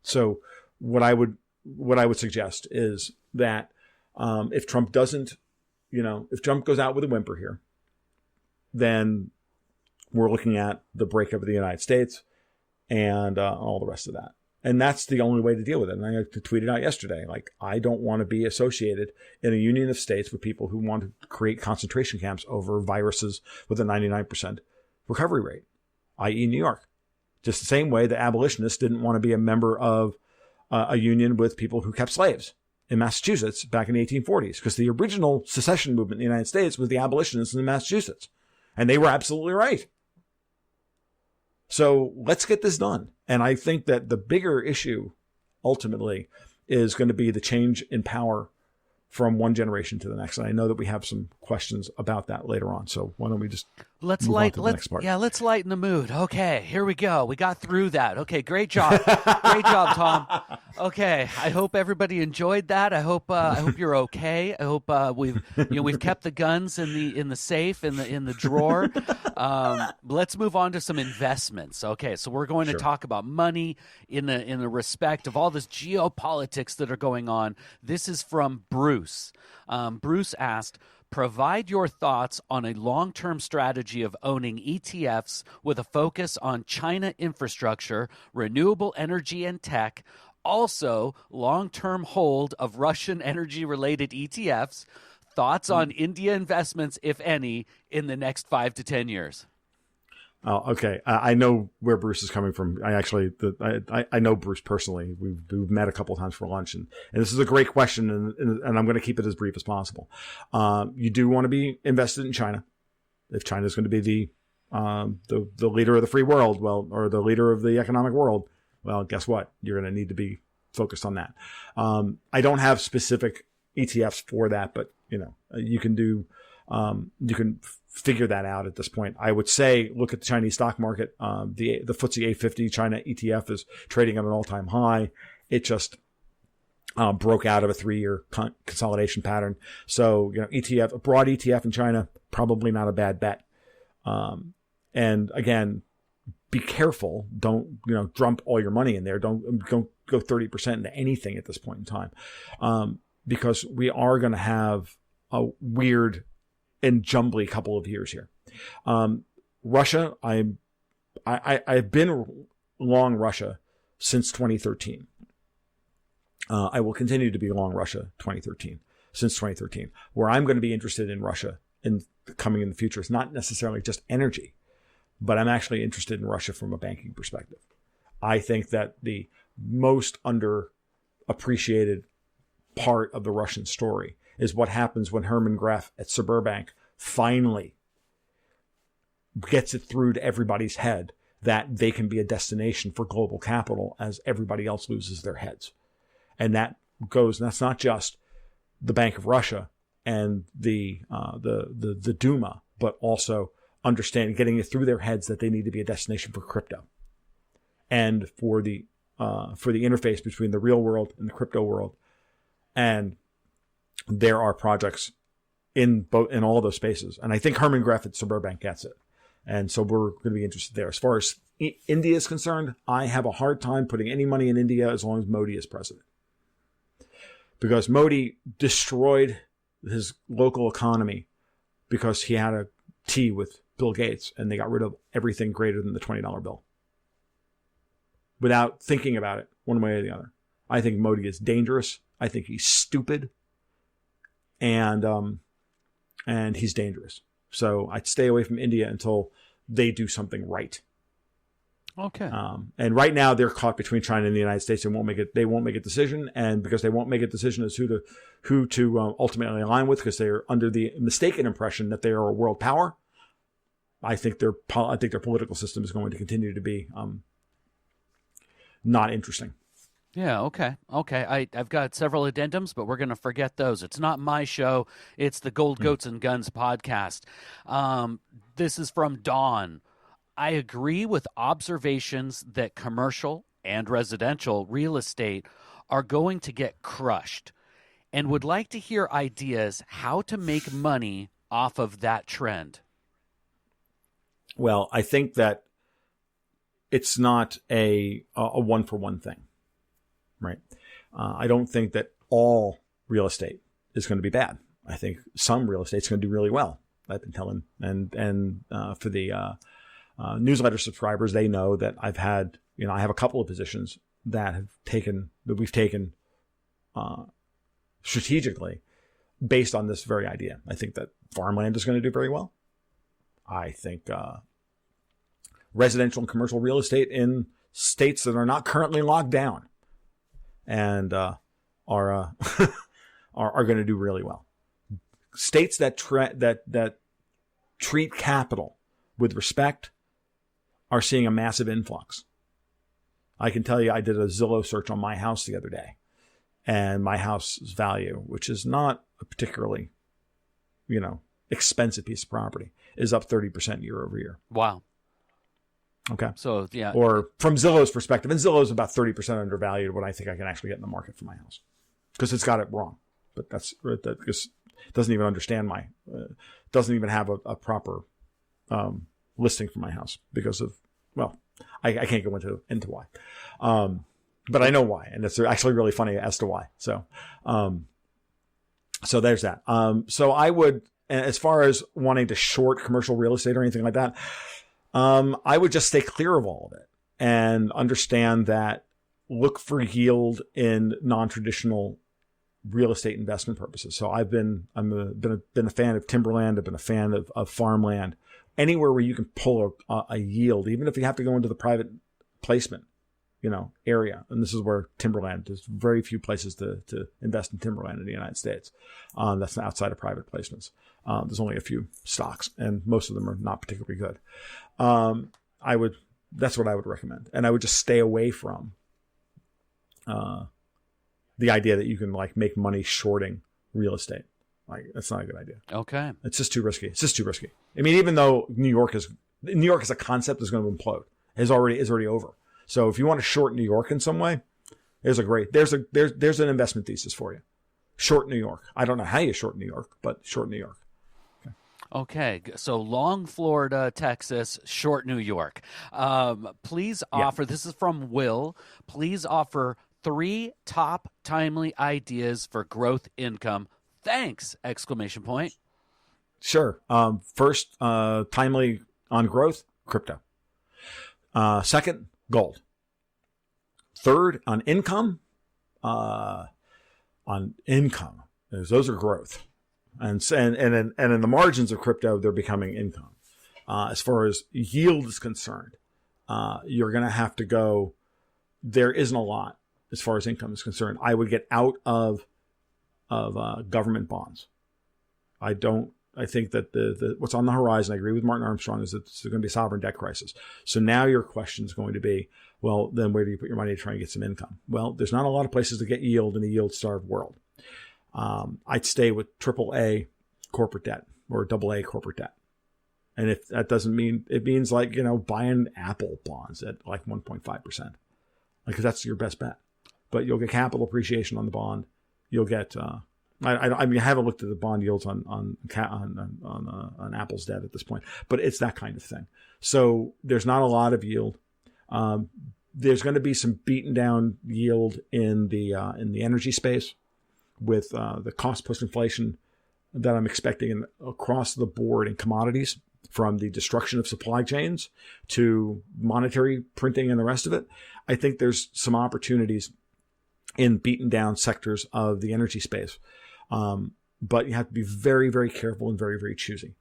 So what I would suggest is that if Trump if Trump goes out with a whimper here, then we're looking at the breakup of the United States and all the rest of that. And that's the only way to deal with it. And I tweeted out yesterday, like, I don't want to be associated in a union of states with people who want to create concentration camps over viruses with a 99% recovery rate, i.e. New York. Just the same way that abolitionists didn't want to be a member of a union with people who kept slaves in Massachusetts back in the 1840s, because the original secession movement in the United States was the abolitionists in Massachusetts. And they were absolutely right. So let's get this done. And I think that the bigger issue ultimately is going to be the change in power from one generation to the next. And I know that we have some questions about that later on. So why don't we just let's move on to the next part? Yeah, let's lighten the mood. Okay, here we go. We got through that. Okay, great job. Great job, Tom. Okay, I hope everybody enjoyed that. I hope you're okay. I hope we've kept the guns in the safe in the drawer. Let's move on to some investments. Okay, so we're going to talk about money in the respect of all this geopolitics that are going on. This is from Bruce. Bruce asked, provide your thoughts on a long-term strategy of owning ETFs with a focus on China infrastructure, renewable energy, and tech. Also, long-term hold of Russian energy-related ETFs. Thoughts on India investments, if any, in the next 5 to 10 years. Oh, okay. I know where Bruce is coming from. I know Bruce personally. We've met a couple of times for lunch, and this is a great question, and I'm going to keep it as brief as possible. You do want to be invested in China. If China is going to be the leader of the free world, or the leader of the economic world, well, guess what? You're going to need to be focused on that. I don't have specific ETFs for that, but you can figure that out at this point. I would say look at the Chinese stock market. The FTSE 850 China ETF is trading at an all-time high. It just broke out of a 3-year consolidation pattern. So a broad ETF in China, probably not a bad bet. And again, be careful. Don't dump all your money in there. Don't go 30% into anything at this point in time, because we are going to have a weird and jumbly couple of years here. Russia, I've been long Russia since 2013. I will continue to be long Russia since 2013. Where I'm going to be interested in Russia coming in the future is not necessarily just energy, but I'm actually interested in Russia from a banking perspective. I think that the most underappreciated part of the Russian story is what happens when Herman Gref at Sberbank finally gets it through to everybody's head that they can be a destination for global capital as everybody else loses their heads. And that's not just the Bank of Russia and the Duma, but also getting it through their heads that they need to be a destination for crypto and for the interface between the real world and the crypto world. And there are projects in all of those spaces. And I think Herman Gref at Sberbank gets it. And so we're going to be interested there. As far as India is concerned, I have a hard time putting any money in India as long as Modi is president. Because Modi destroyed his local economy because he had a tea with Bill Gates and they got rid of everything greater than the $20 bill. Without thinking about it one way or the other. I think Modi is dangerous. I think he's stupid. And he's dangerous. So I'd stay away from India until they do something right. Okay. And right now they're caught between China and the United States. They won't make a decision, and because they won't make a decision as who to ultimately align with, because they're under the mistaken impression that they are a world power. I think their political system is going to continue to be not interesting. Yeah, okay. I've got several addendums, but we're going to forget those. It's not my show. It's the Gold Goats and Guns podcast. This is from Dawn. I agree with observations that commercial and residential real estate are going to get crushed and would like to hear ideas how to make money off of that trend. Well, I think that it's not a one-for-one thing. Right. I don't think that all real estate is going to be bad. I think some real estate is going to do really well. I've been telling, and for the newsletter subscribers, they know that I have a couple of positions that we've taken strategically based on this very idea. I think that farmland is going to do very well. I think residential and commercial real estate in states that are not currently locked down and are going to do really well. States that treat capital with respect are seeing a massive influx. I can tell you, I did a Zillow search on my house the other day, and my house's value, which is not a particularly, expensive piece of property, is up 30% year over year. Wow. Okay. So, yeah. Or from Zillow's perspective, and Zillow's about 30% undervalued what I think I can actually get in the market for my house, because it's got it wrong. But that just doesn't even understand doesn't even have a proper listing for my house because of, I can't go into why. But I know why, and it's actually really funny as to why. So there's that. So I would, as far as wanting to short commercial real estate or anything like that, I would just stay clear of all of it and understand that look for yield in non-traditional real estate investment purposes. So I've been a fan of timberland. I've been a fan of farmland. Anywhere where you can pull a yield, even if you have to go into the private placement, area. And this is where timberland, there's very few places to invest in timberland in the United States. That's outside of private placements. There's only a few stocks, and most of them are not particularly good. That's what I would recommend. And I would just stay away from the idea that you can make money shorting real estate. That's not a good idea. Okay. It's just too risky. I mean, even though New York as a concept is going to implode, is already over. So if you want to short New York in some way, there's an investment thesis for you. Short New York. I don't know how you short New York, but short New York. Okay, so long Florida, Texas, short New York. Please offer, this is from Will, please offer 3 top timely ideas for growth income. Thanks! ! Sure. First, timely on growth, crypto. Second, gold. Third, on income. Those are growth. And in the margins of crypto, they're becoming income. As far as yield is concerned, you're going to have to go. There isn't a lot as far as income is concerned. I would get out of government bonds. I think that what's on the horizon, I agree with Martin Armstrong, is that there's going to be a sovereign debt crisis. So now your question is going to be, well, then where do you put your money to try and get some income? Well, there's not a lot of places to get yield in a yield-starved world. I'd stay with AAA corporate debt or AA corporate debt. And if that doesn't mean, it means buying Apple bonds at 1.5%. Because that's your best bet. But you'll get capital appreciation on the bond. You'll get, I haven't looked at the bond yields on Apple's debt at this point, but it's that kind of thing. So there's not a lot of yield. There's going to be some beaten down yield in the energy space with the cost plus inflation that I'm expecting across the board in commodities, from the destruction of supply chains to monetary printing and the rest of it. I think there's some opportunities in beaten down sectors of the energy space. But you have to be very, very careful and very, very choosy.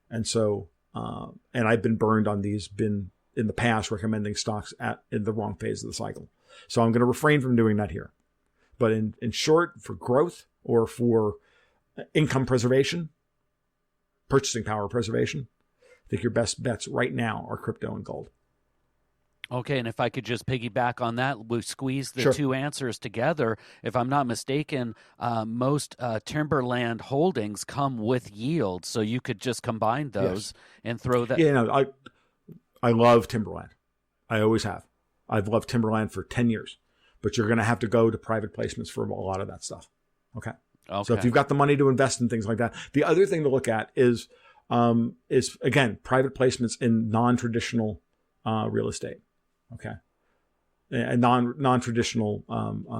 And so, and I've been burned on these, been in the past recommending stocks in the wrong phase of the cycle. So I'm going to refrain from doing that here. But in short, for growth or for income preservation, purchasing power preservation, I think your best bets right now are crypto and gold. Okay, and if I could just piggyback on that, we squeeze the two answers together. If I'm not mistaken, most timberland holdings come with yield, so you could just combine those and throw that. Yeah, I love timberland. I always have. I've loved timberland for 10 years, but you're going to have to go to private placements for a lot of that stuff. Okay. So if you've got the money to invest in things like that, the other thing to look at is again, private placements in non-traditional real estate. Okay. And non-traditional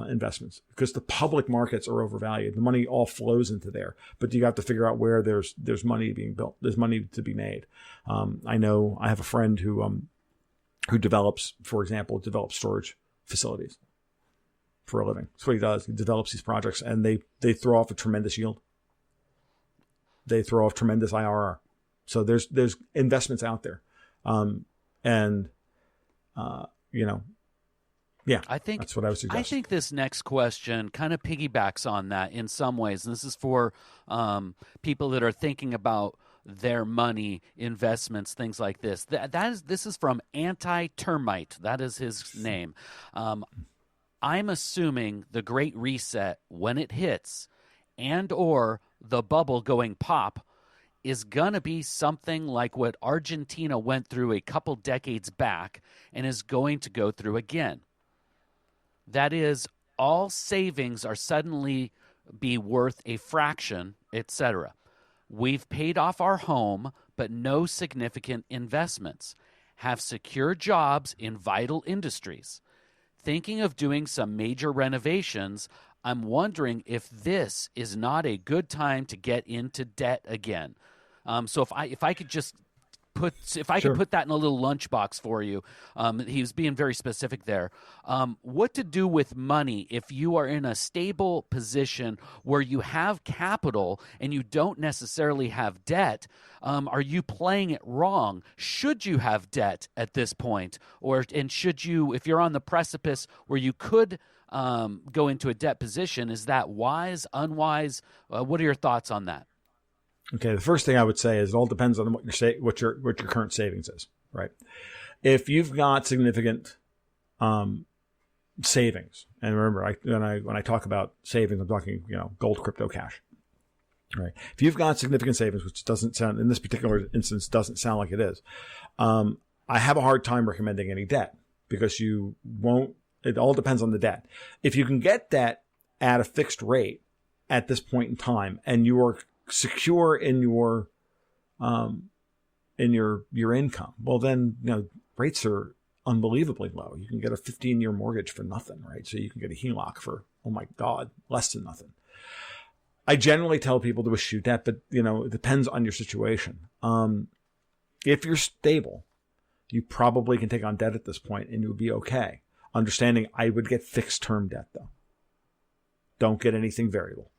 investments, because the public markets are overvalued. The money all flows into there, but you have to figure out where there's money being built. There's money to be made. I know I have a friend who develops, for example, storage facilities for a living. That's what he does. He develops these projects, and they throw off a tremendous yield. They throw off tremendous IRR. So there's investments out there, yeah, I think that's what I would suggest. I think this next question kind of piggybacks on that in some ways. And this is for people that are thinking about their money, investments, things like this. This is from Anti-Termite. That is his name. I'm assuming the Great Reset, when it hits, and or the bubble going pop, is going to be something like what Argentina went through a couple decades back and is going to go through again. That is, all savings are suddenly be worth a fraction, etc. We've paid off our home, but no significant investments. Have secure jobs in vital industries. Thinking of doing some major renovations, I'm wondering if this is not a good time to get into debt again. So if I could just Sure. put that in a little lunchbox for you, he was being very specific there. What to do with money if you are in a stable position where you have capital and you don't necessarily have debt? Are you playing it wrong? Should you have debt at this point, and should you, if you're on the precipice where you could go into a debt position, is that wise, unwise? What are your thoughts on that? Okay, the first thing I would say is it all depends on what your current savings is, right? If you've got significant savings, and remember, when I talk about savings, I'm talking gold, crypto, cash, right? If you've got significant savings, which doesn't sound in this particular instance doesn't sound like it is, I have a hard time recommending any debt because you won't. It all depends on the debt. If you can get debt at a fixed rate at this point in time, and you are secure in your income, well then rates are unbelievably low. You can get a 15-year mortgage for nothing, right? So you can get a HELOC for, oh my God, less than nothing. I generally tell people to eschew debt, but it depends on your situation. If you're stable, you probably can take on debt at this point and you'll be okay. Understanding I would get fixed term debt though. Don't get anything variable.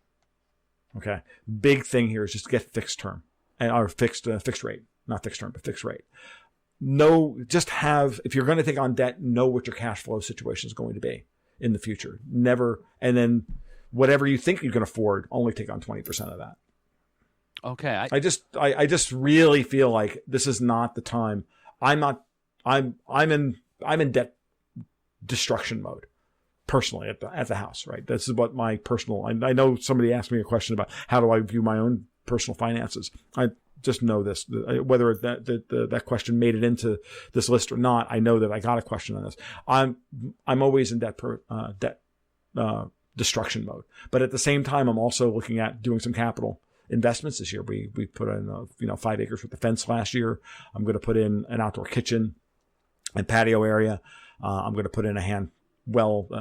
Okay. Big thing here is just get fixed term or fixed rate, not fixed term, but fixed rate. If you're going to take on debt, know what your cash flow situation is going to be in the future. Never. And then whatever you think you can afford, only take on 20% of that. Okay. I just really feel like this is not the time. I'm in debt destruction mode. Personally at the house, right? This is what my personal, I know somebody asked me a question about how do I view my own personal finances. I just know this, whether that question made it into this list or not. I know that I got a question on this. I'm always in debt destruction mode, but at the same time, I'm also looking at doing some capital investments this year. We put in 5 acres with the fence last year. I'm going to put in an outdoor kitchen and patio area. I'm going to put in a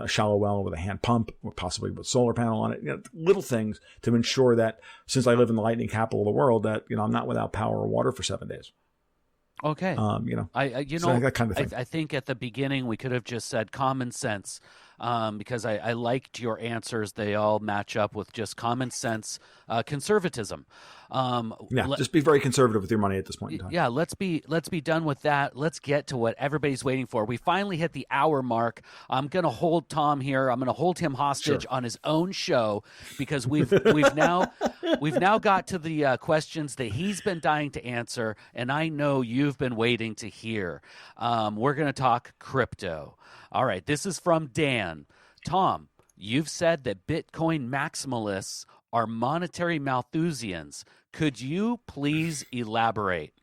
shallow well with a hand pump or possibly with solar panel on it. Little things to ensure that since I live in the lightning capital of the world, that I'm not without power or water for 7 days. Okay. That kind of thing. I think at the beginning we could have just said common sense, because I liked your answers. They all match up with just common sense, conservatism. Just be very conservative with your money at this point in time. Yeah, let's be done with that. Let's get to what everybody's waiting for. We finally hit the hour mark. I'm going to hold Tom here. I'm going to hold him hostage on his own show because we've now got to the questions that he's been dying to answer, and I know you've been waiting to hear. We're going to talk crypto. All right, this is from Dan. Tom, you've said that Bitcoin maximalists are monetary Malthusians. Could you please elaborate?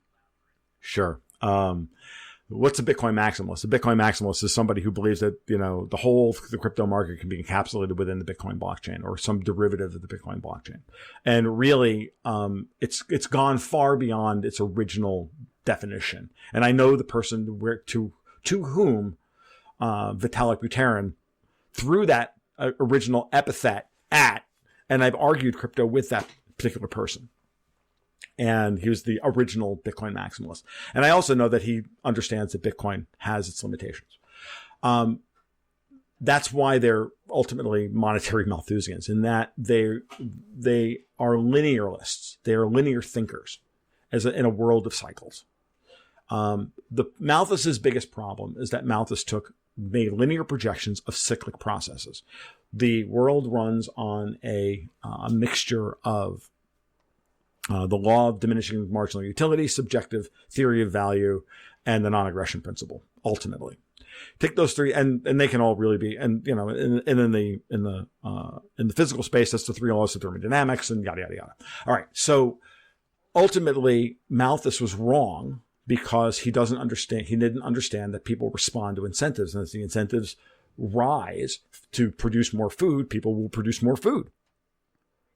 Sure. What's a Bitcoin maximalist? A Bitcoin maximalist is somebody who believes that, the crypto market can be encapsulated within the Bitcoin blockchain or some derivative of the Bitcoin blockchain. And really, it's gone far beyond its original definition. And I know the person to whom Vitalik Buterin threw that original epithet at, and I've argued crypto with that particular person. And he was the original Bitcoin maximalist. And I also know that he understands that Bitcoin has its limitations. That's why they're ultimately monetary Malthusians, in that they are linearists. They are linear thinkers in a world of cycles. Malthus's biggest problem is that Malthus made linear projections of cyclic processes. The world runs on a mixture of the law of diminishing marginal utility, subjective theory of value, and the non-aggression principle, ultimately. Take those three, and they can all really be, and you know, and in the physical space, that's the three laws of thermodynamics, and yada yada yada. All right, so ultimately, Malthus was wrong because he didn't understand that people respond to incentives, and as the incentives rise to produce more food, people will produce more food.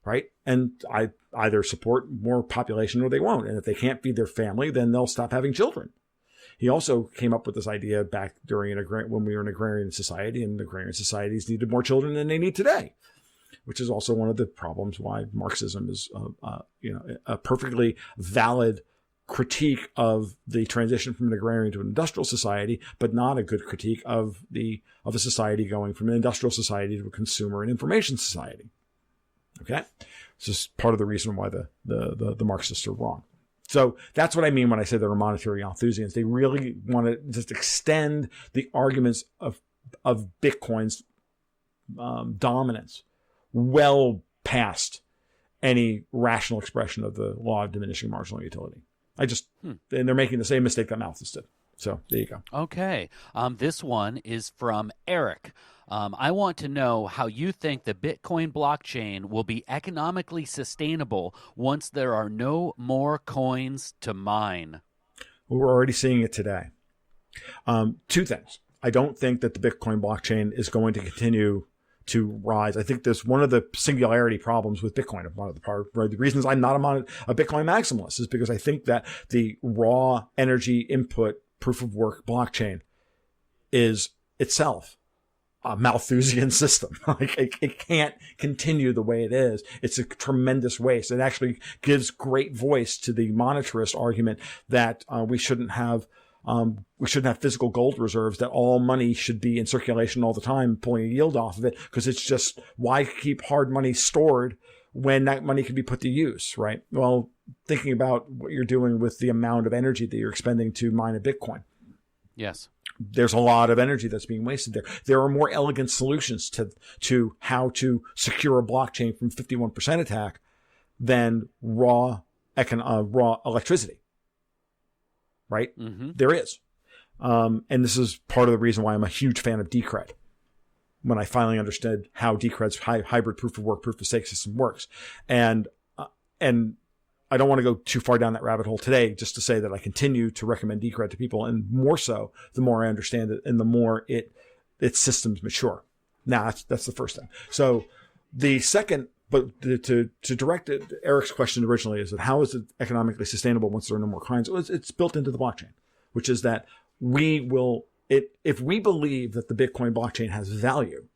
Right? And I either support more population or they won't. And if they can't feed their family, then they'll stop having children. He also came up with this idea back during when we were an agrarian society, and agrarian societies needed more children than they need today, which is also one of the problems why Marxism is, a perfectly valid critique of the transition from an agrarian to an industrial society, but not a good critique of a society going from an industrial society to a consumer and information society. Okay, this is part of the reason why the Marxists are wrong. So that's what I mean when I say they're monetary enthusiasts. They really want to just extend the arguments of Bitcoin's dominance well past any rational expression of the law of diminishing marginal utility. And they're making the same mistake that Malthus did. So there you go. Okay, this one is from Eric. I want to know how you think the Bitcoin blockchain will be economically sustainable once there are no more coins to mine. Well, we're already seeing it today. Two things. I don't think that the Bitcoin blockchain is going to continue to rise. I think there's one of the singularity problems with Bitcoin. One of the reasons I'm not a Bitcoin maximalist is because I think that the raw energy input proof of work blockchain is itself a Malthusian system. Like it can't continue the way it is. It's a tremendous waste. It actually gives great voice to the monetarist argument that we shouldn't have physical gold reserves, that all money should be in circulation all the time, pulling a yield off of it, because it's just, why keep hard money stored when that money can be put to use, right? Well, thinking about what you're doing with the amount of energy that you're expending to mine a Bitcoin. Yes. There's a lot of energy that's being wasted there. There are more elegant solutions to how to secure a blockchain from 51% attack than raw electricity. Right? Mm-hmm. There is. And this is part of the reason why I'm a huge fan of Decred. When I finally understood how Decred's hybrid proof of work, proof of stake system works. And I don't want to go too far down that rabbit hole today, just to say that I continue to recommend Decred to people, and more so, the more I understand it and the more its systems mature. Now, that's the first thing. So the second, but to direct it, Eric's question originally is that how is it economically sustainable once there are no more coins? Well, it's built into the blockchain, which is that if we believe that the Bitcoin blockchain has value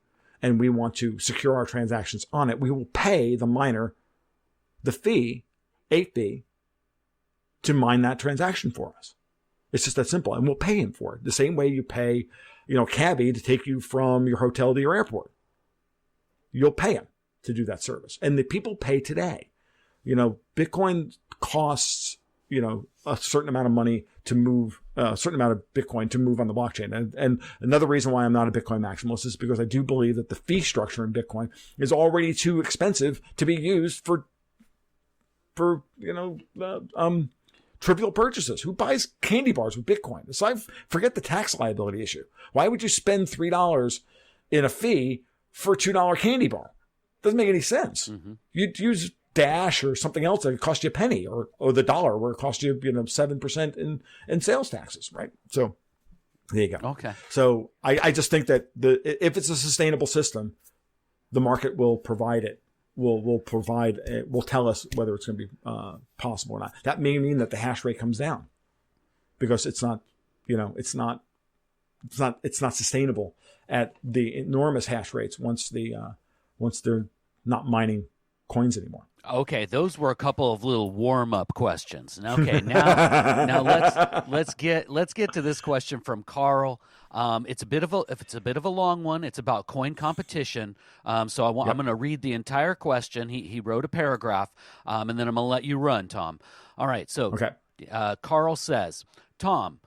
and we want to secure our transactions on it, we will pay the miner the fee, a fee, to mine that transaction for us. It's just that simple. And we'll pay him for it. The same way you pay, cabbie to take you from your hotel to your airport. You'll pay him to do that service. And the people pay today. Bitcoin costs, a certain amount of money to move, a certain amount of Bitcoin to move on the blockchain. And another reason why I'm not a Bitcoin maximalist is because I do believe that the fee structure in Bitcoin is already too expensive to be used for trivial purchases. Who buys candy bars with Bitcoin? So forget the tax liability issue. Why would you spend $3 in a fee for a $2 candy bar? Doesn't make any sense. Mm-hmm. You'd use Dash or something else that cost you a penny, or the dollar where it cost you 7% in sales taxes, right? So there you go. Okay. So I just think that if it's a sustainable system, the market will provide it. Will tell us whether it's going to be possible or not. That may mean that the hash rate comes down because it's not sustainable at the enormous hash rates once they're not mining coins anymore. Okay, those were a couple of little warm-up questions. Okay, now let's get to this question from Carl. It's a bit of a long one. It's about coin competition. So I'm going to read the entire question. He wrote a paragraph, and then I'm going to let you run, Tom. All right. So Carl says, Tom,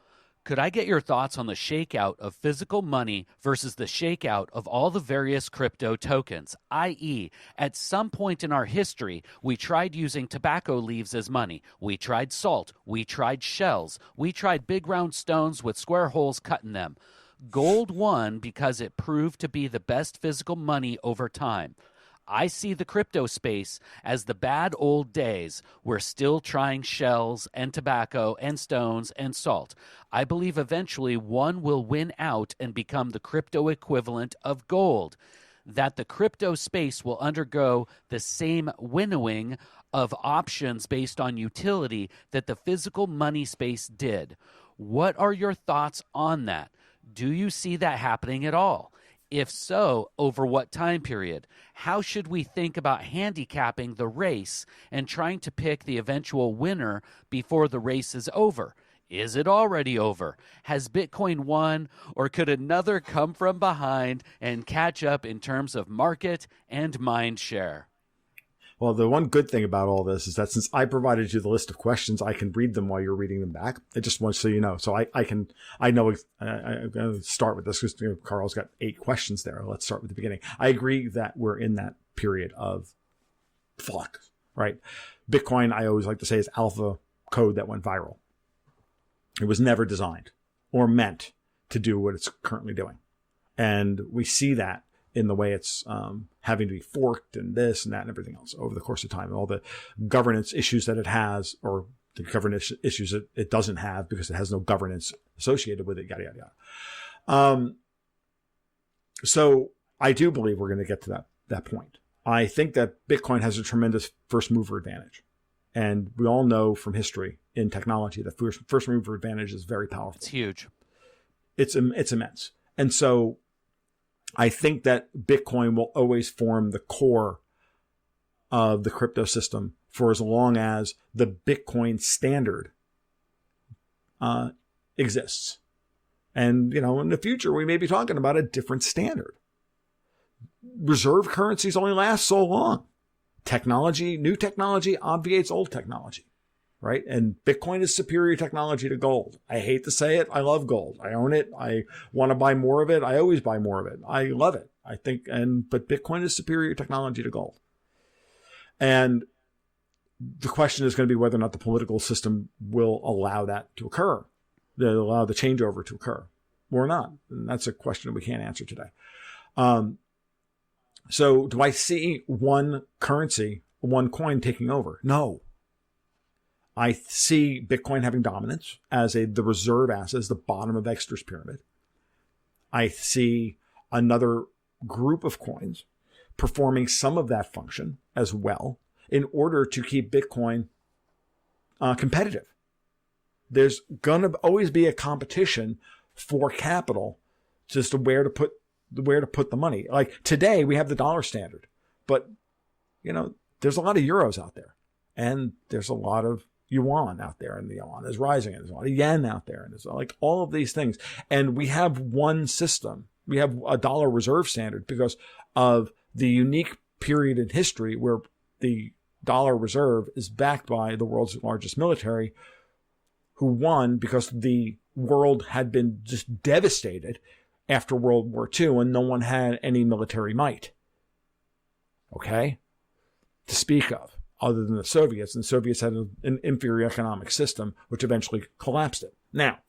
could I get your thoughts on the shakeout of physical money versus the shakeout of all the various crypto tokens? I.e., at some point in our history, we tried using tobacco leaves as money. We tried salt. We tried shells. We tried big round stones with square holes cut in them. Gold won because it proved to be the best physical money over time. I see the crypto space as the bad old days. We're still trying shells and tobacco and stones and salt. I believe eventually one will win out and become the crypto equivalent of gold. That the crypto space will undergo the same winnowing of options based on utility that the physical money space did. What are your thoughts on that? Do you see that happening at all? If so, over what time period? How should we think about handicapping the race and trying to pick the eventual winner before the race is over? Is it already over? Has Bitcoin won, or could another come from behind and catch up in terms of market and mind share? Well, the one good thing about all this is that since I provided you the list of questions, I can read them while you're reading them back. I just want so you know. So I'm going to start with this because Carl's got 8 questions there. Let's start with the beginning. I agree that we're in that period of flux, right? Bitcoin, I always like to say, is alpha code that went viral. It was never designed or meant to do what it's currently doing. And we see that in the way it's having to be forked and this and that and everything else over the course of time, and all the governance issues that it has, or the governance issues that it doesn't have because it has no governance associated with it, yada, yada, yada. So I do believe we're going to get to that point. I think that Bitcoin has a tremendous first mover advantage. And we all know from history in technology that first mover advantage is very powerful. It's huge. It's immense. And so I think that Bitcoin will always form the core of the crypto system for as long as the Bitcoin standard exists. And, in the future, we may be talking about a different standard. Reserve currencies only last so long. New technology obviates old technology, right? And Bitcoin is superior technology to gold. I hate to say it. I love gold. I own it. I want to buy more of it. I always buy more of it. I love it. But Bitcoin is superior technology to gold. And the question is going to be whether or not the political system will allow that to occur, allow the changeover to occur or not. And that's a question we can't answer today. So do I see one currency, one coin taking over? No. I see Bitcoin having dominance as the reserve asset, as the bottom of Exeter's pyramid. I see another group of coins performing some of that function as well in order to keep Bitcoin competitive. There's going to always be a competition for capital just to where to put the money. Like today we have the dollar standard, but there's a lot of euros out there, and there's a lot of yuan out there, and the yuan is rising, and there's a lot of yen out there, and there's like all of these things. And we have one system. We have a dollar reserve standard because of the unique period in history where the dollar reserve is backed by the world's largest military, who won because the world had been just devastated after World War II, and no one had any military might, okay, to speak of, other than the Soviets. And the Soviets had an inferior economic system, which eventually collapsed it. Now,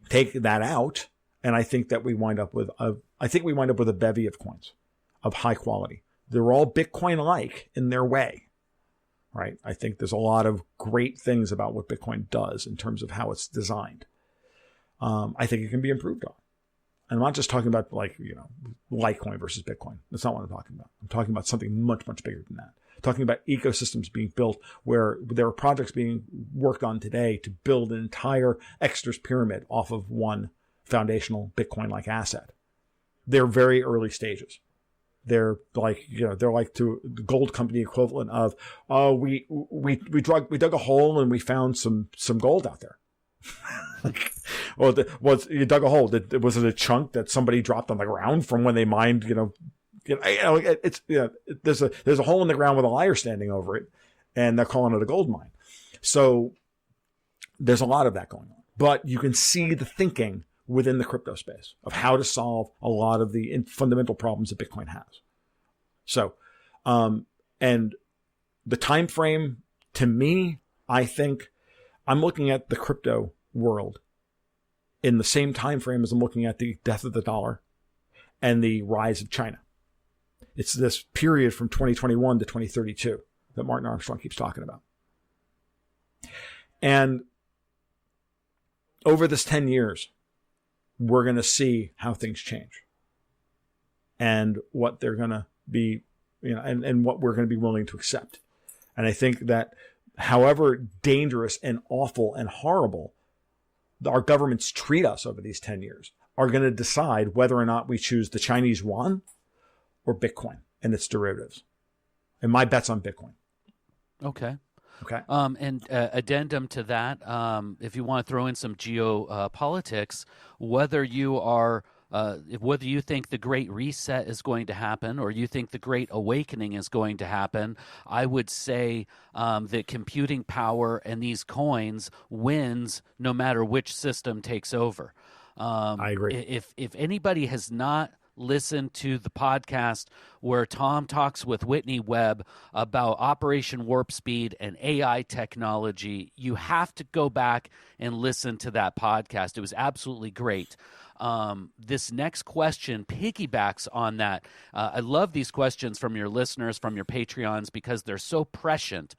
take that out, and I think that we wind up with a bevy of coins of high quality. They're all Bitcoin-like in their way, right? I think there's a lot of great things about what Bitcoin does in terms of how it's designed. I think it can be improved on. And I'm not just talking about Litecoin versus Bitcoin. That's not what I'm talking about. I'm talking about something much, much bigger than that. I'm talking about ecosystems being built where there are projects being worked on today to build an entire Exeter's pyramid off of one foundational Bitcoin-like asset. They're very early stages. They're like to the gold company equivalent of, we dug a hole and we found some gold out there. Well, you dug a hole. Was it a chunk that somebody dropped on the ground from when they mined? There's a hole in the ground with a liar standing over it, and they're calling it a gold mine. So there's a lot of that going on. But you can see the thinking within the crypto space of how to solve a lot of the fundamental problems that Bitcoin has. So, and the time frame, to me, I think I'm looking at the crypto world in the same time frame as I'm looking at the death of the dollar and the rise of China. It's this period from 2021 to 2032 that Martin Armstrong keeps talking about. And over this 10 years, we're going to see how things change and what they're going to be, and what we're going to be willing to accept. And I think that however dangerous and awful and horrible our governments treat us over these 10 years are going to decide whether or not we choose the Chinese yuan or Bitcoin and its derivatives. And my bet's on Bitcoin. Okay. Okay. And addendum to that, if you want to throw in some geopolitics, whether you think the Great Reset is going to happen or you think the Great Awakening is going to happen, I would say that computing power and these coins wins no matter which system takes over. I agree. If anybody has not listened to the podcast where Tom talks with Whitney Webb about Operation Warp Speed and AI technology, you have to go back and listen to that podcast. It was absolutely great. This next question piggybacks on that. I love these questions from your listeners, from your Patreons, because they're so prescient.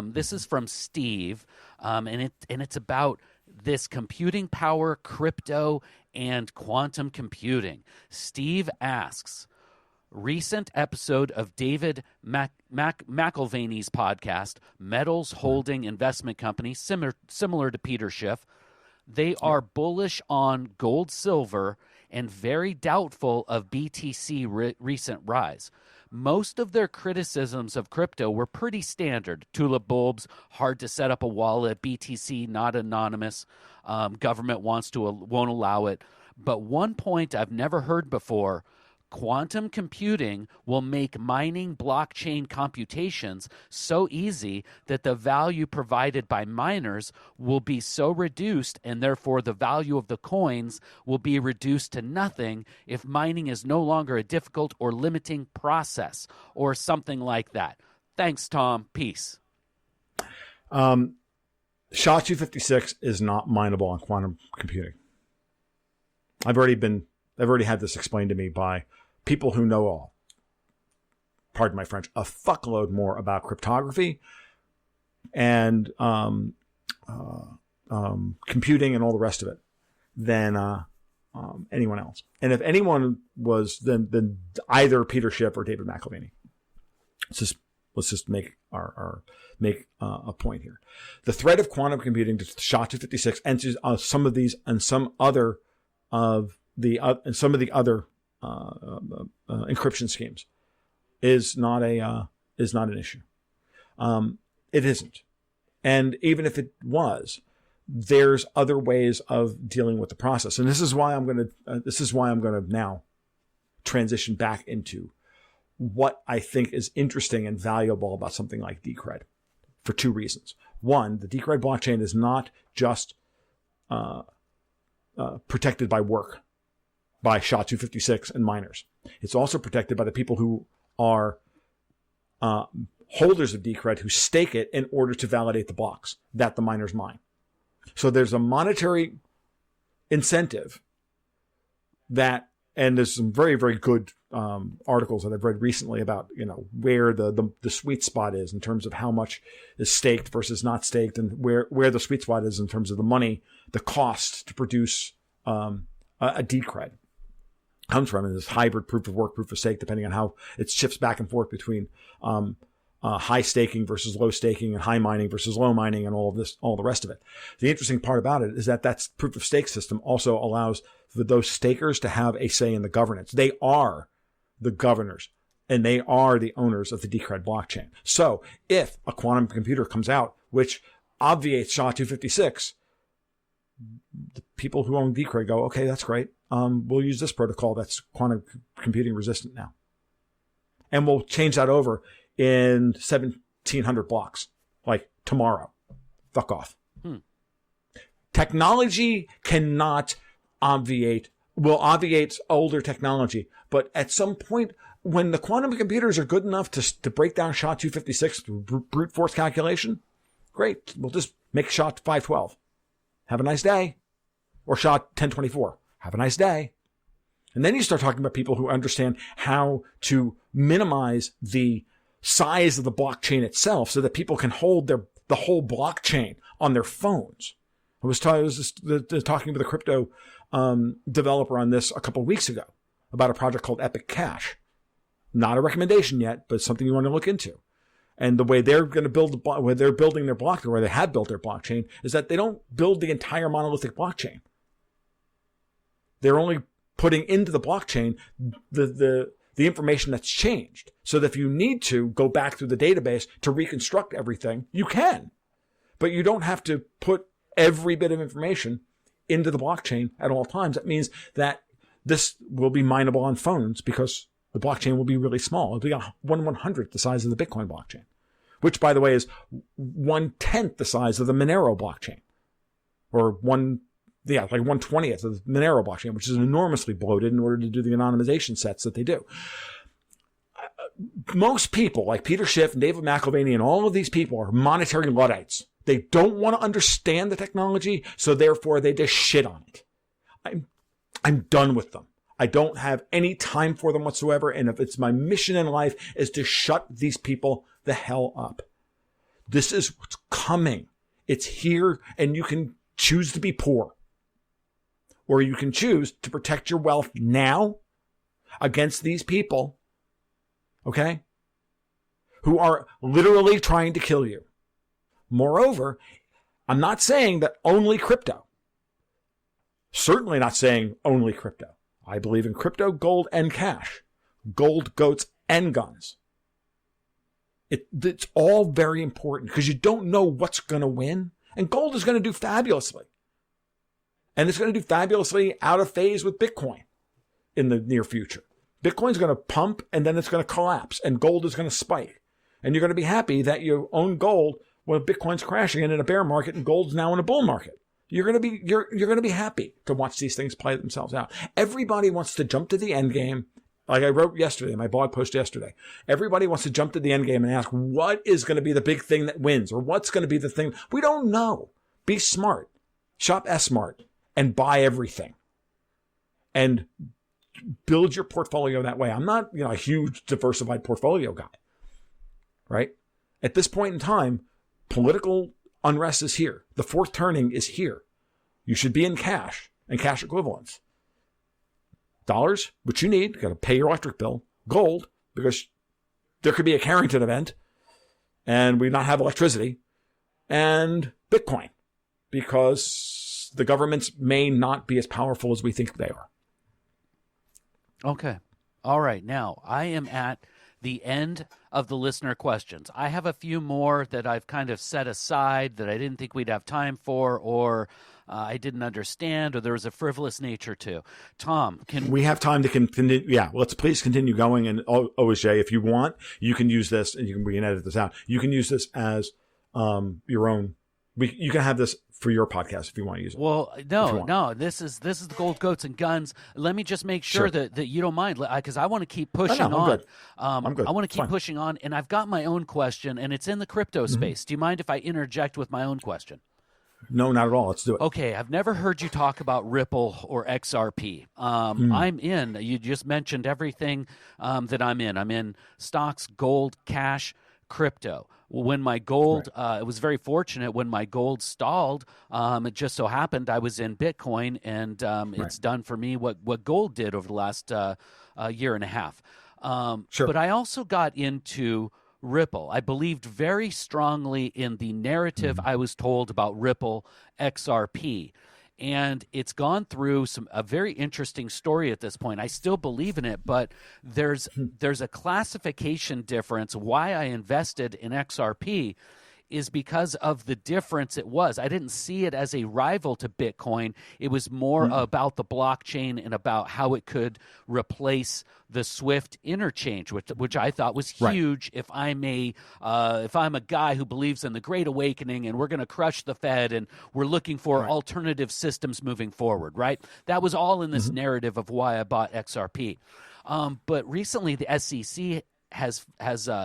This is from Steve, and it's about this computing power, crypto, and quantum computing. Steve asks, recent episode of David McElvaney's podcast, Metals Holding Investment Company, similar to Peter Schiff, they are bullish on gold, silver, and very doubtful of BTC recent rise. Most of their criticisms of crypto were pretty standard. Tulip bulbs, hard to set up a wallet, BTC not anonymous, government won't allow it. But one point I've never heard before, quantum computing will make mining blockchain computations so easy that the value provided by miners will be so reduced, and therefore the value of the coins will be reduced to nothing if mining is no longer a difficult or limiting process or something like that. Thanks, Tom. Peace. SHA-256 is not mineable on quantum computing. I've already had this explained to me by people who know pardon my French, a fuckload more about cryptography and computing and all the rest of it than anyone else. And if anyone was, then either Peter Schiff or David McElvaney. Let's just make a point here. The threat of quantum computing to SHA-256 and some of these and some other of the other encryption schemes is not an issue. It isn't, and even if it was, there's other ways of dealing with the process. And this is why I'm going to now transition back into what I think is interesting and valuable about something like Decred, for two reasons. One, the Decred blockchain is not just protected by SHA-256 and miners. It's also protected by the people who are holders of Decred who stake it in order to validate the blocks that the miners mine. So there's a monetary incentive that, and there's some very, very good articles that I've read recently about, where the sweet spot is in terms of how much is staked versus not staked, and where the sweet spot is in terms of the money, the cost to produce a Decred comes from, in this hybrid proof of work, proof of stake, depending on how it shifts back and forth between high staking versus low staking, and high mining versus low mining, and all the rest of it. The interesting part about it is that proof of stake system also allows for those stakers to have a say in the governance. They are the governors, and they are the owners of the Decred blockchain. So if a quantum computer comes out which obviates SHA-256, the people who own Decred go, okay, that's great. We'll use this protocol that's quantum computing resistant now. And we'll change that over in 1,700 blocks, like tomorrow. Fuck off. Technology cannot will obviate older technology. But at some point, when the quantum computers are good enough to break down SHA-256 through brute force calculation, great. We'll just make SHA-512. Have a nice day. or SHA-1024. Have a nice day. And then you start talking about people who understand how to minimize the size of the blockchain itself so that people can hold the whole blockchain on their phones. I was talking with a crypto developer on this a couple of weeks ago about a project called EpicCash. Not a recommendation yet, but something you want to look into. And the way they're going to build, where they're building their blockchain, or where they have built their blockchain, is that they don't build the entire monolithic blockchain. They're only putting into the blockchain the information that's changed. So that if you need to go back through the database to reconstruct everything, you can. But you don't have to put every bit of information into the blockchain at all times. That means that this will be mineable on phones because the blockchain will be really small. It'll be 1/100th the size of the Bitcoin blockchain, which, by the way, is 1/10 the size of the Monero blockchain, or like 1/20th of the Monero blockchain, which is enormously bloated in order to do the anonymization sets that they do. Most people, like Peter Schiff and David McAlvany and all of these people, are monetary Luddites. They don't want to understand the technology, so therefore they just shit on it. I'm done with them. I don't have any time for them whatsoever, and if it's my mission in life is to shut these people the hell up. This is what's coming. It's here, and you can choose to be poor. Or you can choose to protect your wealth now against these people, okay, who are literally trying to kill you. Moreover, I'm not saying that only crypto. Certainly not saying only crypto. I believe in crypto, gold, and cash. Gold, goats, and guns. It's all very important because you don't know what's going to win. And gold is going to do fabulously. And it's going to do fabulously out of phase with Bitcoin in the near future. Bitcoin's going to pump and then it's going to collapse and gold is going to spike. And you're going to be happy that you own gold when Bitcoin's crashing and in a bear market and gold's now in a bull market. You're going to be happy to watch these things play themselves out. Everybody wants to jump to the end game. Like I wrote yesterday, in my blog post yesterday, everybody wants to jump to the end game and ask, what is going to be the big thing that wins? Or what's going to be the thing? We don't know. Be smart. Shop S-Smart and buy everything. And build your portfolio that way. I'm not, a huge diversified portfolio guy. Right? At this point in time, political unrest is here. The fourth turning is here. You should be in cash and cash equivalents. Dollars, which you need. You got to pay your electric bill. Gold, because there could be a Carrington event and we not have electricity. And Bitcoin, because the governments may not be as powerful as we think they are. Okay. All right. Now, I am at the end of the listener questions. I have a few more that I've kind of set aside that I didn't think we'd have time for, or I didn't understand, or there was a frivolous nature to. Tom, we have time to continue? Yeah, let's please continue going. And OSJ, if you want, you can use this, and we can edit this out. You can use this as your own. You can have this for your podcast if you want to use it. Well, no. This is the Gold, Goats, and Guns. Let me just make sure that you don't mind, because I want to keep pushing on. Good. I'm good. I want to keep pushing on, and I've got my own question, and it's in the crypto space. Do you mind if I interject with my own question? No, not at all. Let's do it. Okay, I've never heard you talk about Ripple or XRP. I'm in. You just mentioned everything that I'm in. I'm in stocks, gold, cash, crypto. When my gold, it was very fortunate when my gold stalled. It just so happened I was in Bitcoin, and it's done for me what gold did over the last year and a half. But I also got into Ripple. I believed very strongly in the narrative I was told about Ripple XRP. And it's gone through a very interesting story at this point. I still believe in it, but there's a classification difference. Why I invested in XRP is because of the difference it was. I didn't see it as a rival to Bitcoin. It was more about the blockchain and about how it could replace the SWIFT interchange, which I thought was huge. If I'm a guy who believes in the Great Awakening and we're going to crush the Fed and we're looking for alternative systems moving forward, right? That was all in this narrative of why I bought XRP. But recently the SEC has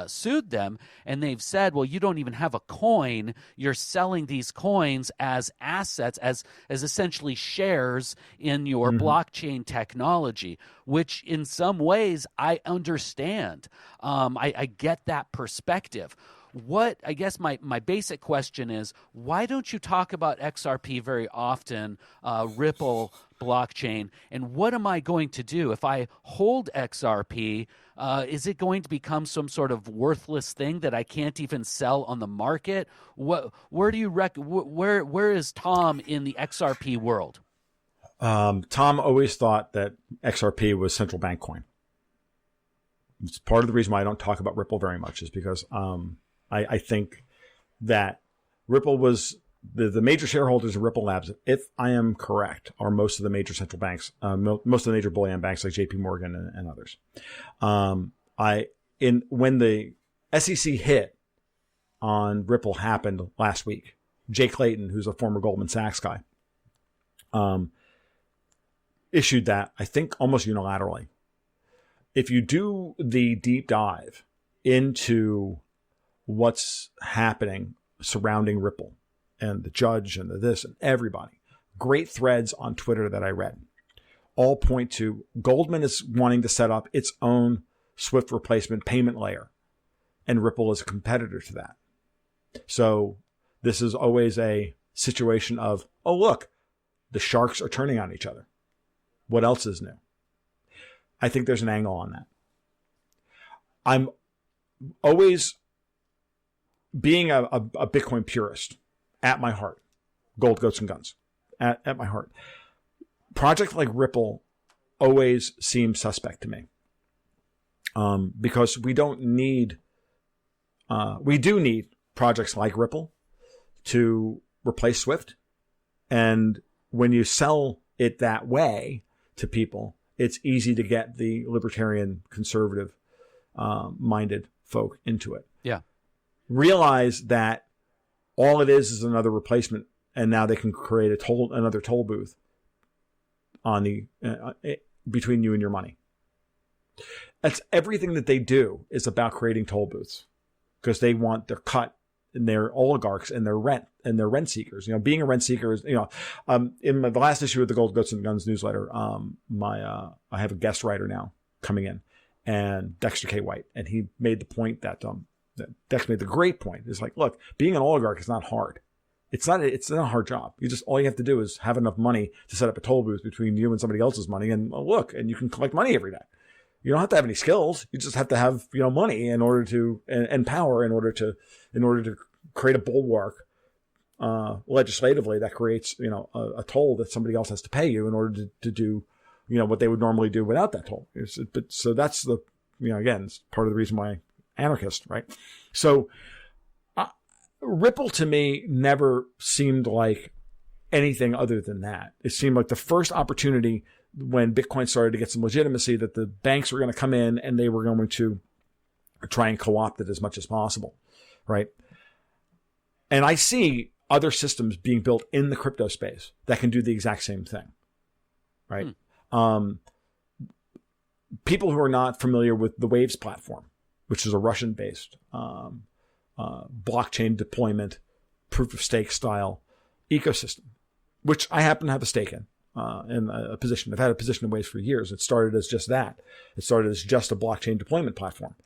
sued them, and they've said, well, you don't even have a coin. You're selling these coins as assets, as essentially shares in your blockchain technology, which in some ways I understand. I get that perspective. What I guess my basic question is, why don't you talk about XRP very often, Ripple blockchain, and what am I going to do if I hold XRP? Is it going to become some sort of worthless thing that I can't even sell on the market? Where do you where is Tom in the XRP world? Tom always thought that XRP was central bank coin. It's part of the reason why I don't talk about Ripple very much, is because I think that Ripple was the major shareholders of Ripple Labs, if I am correct, are most of the major central banks, most of the major bullion banks like JP Morgan and others. When the SEC hit on Ripple happened last week, Jay Clayton, who's a former Goldman Sachs guy, issued that, I think, almost unilaterally. If you do the deep dive into what's happening surrounding Ripple and the judge and the this and everybody, great threads on Twitter that I read all point to Goldman is wanting to set up its own Swift replacement payment layer, and Ripple is a competitor to that. So this is always a situation of, oh, look, the sharks are turning on each other. What else is new? I think there's an angle on that. I'm always, being a Bitcoin purist at my heart, gold, goats, and guns at my heart, projects like Ripple always seem suspect to me, because we do need projects like Ripple to replace Swift. And when you sell it that way to people, it's easy to get the libertarian, conservative minded folk into it. Yeah. Realize that all it is another replacement, and now they can create another toll booth on the between you and your money. That's everything that they do is about creating toll booths, because they want their cut, and their oligarchs and their rent seekers. You know, being a rent seeker is, in the last issue of the Gold, Goats, and Guns newsletter, I have a guest writer now coming in, and Dexter K. White, and he made the point that Dex made the great point. It's like, look, being an oligarch is not hard. It's not a hard job. All you have to do is have enough money to set up a toll booth between you and somebody else's money, and and you can collect money every day. You don't have to have any skills. You just have to have, money in order to, and power in order to create a bulwark, legislatively that creates, a toll that somebody else has to pay you in order to do, what they would normally do without that toll. So that's the, again, it's part of the reason why anarchist, right? So Ripple to me never seemed like anything other than that. It seemed like the first opportunity when Bitcoin started to get some legitimacy that the banks were going to come in and they were going to try and co-opt it as much as possible, right? And I see other systems being built in the crypto space that can do the exact same thing, right? People who are not familiar with the Waves platform, which is a Russian-based blockchain deployment, proof of stake style ecosystem, which I happen to have a stake in a position. I've had a position in Waves for years. It started as just that. It started as just a blockchain deployment platform.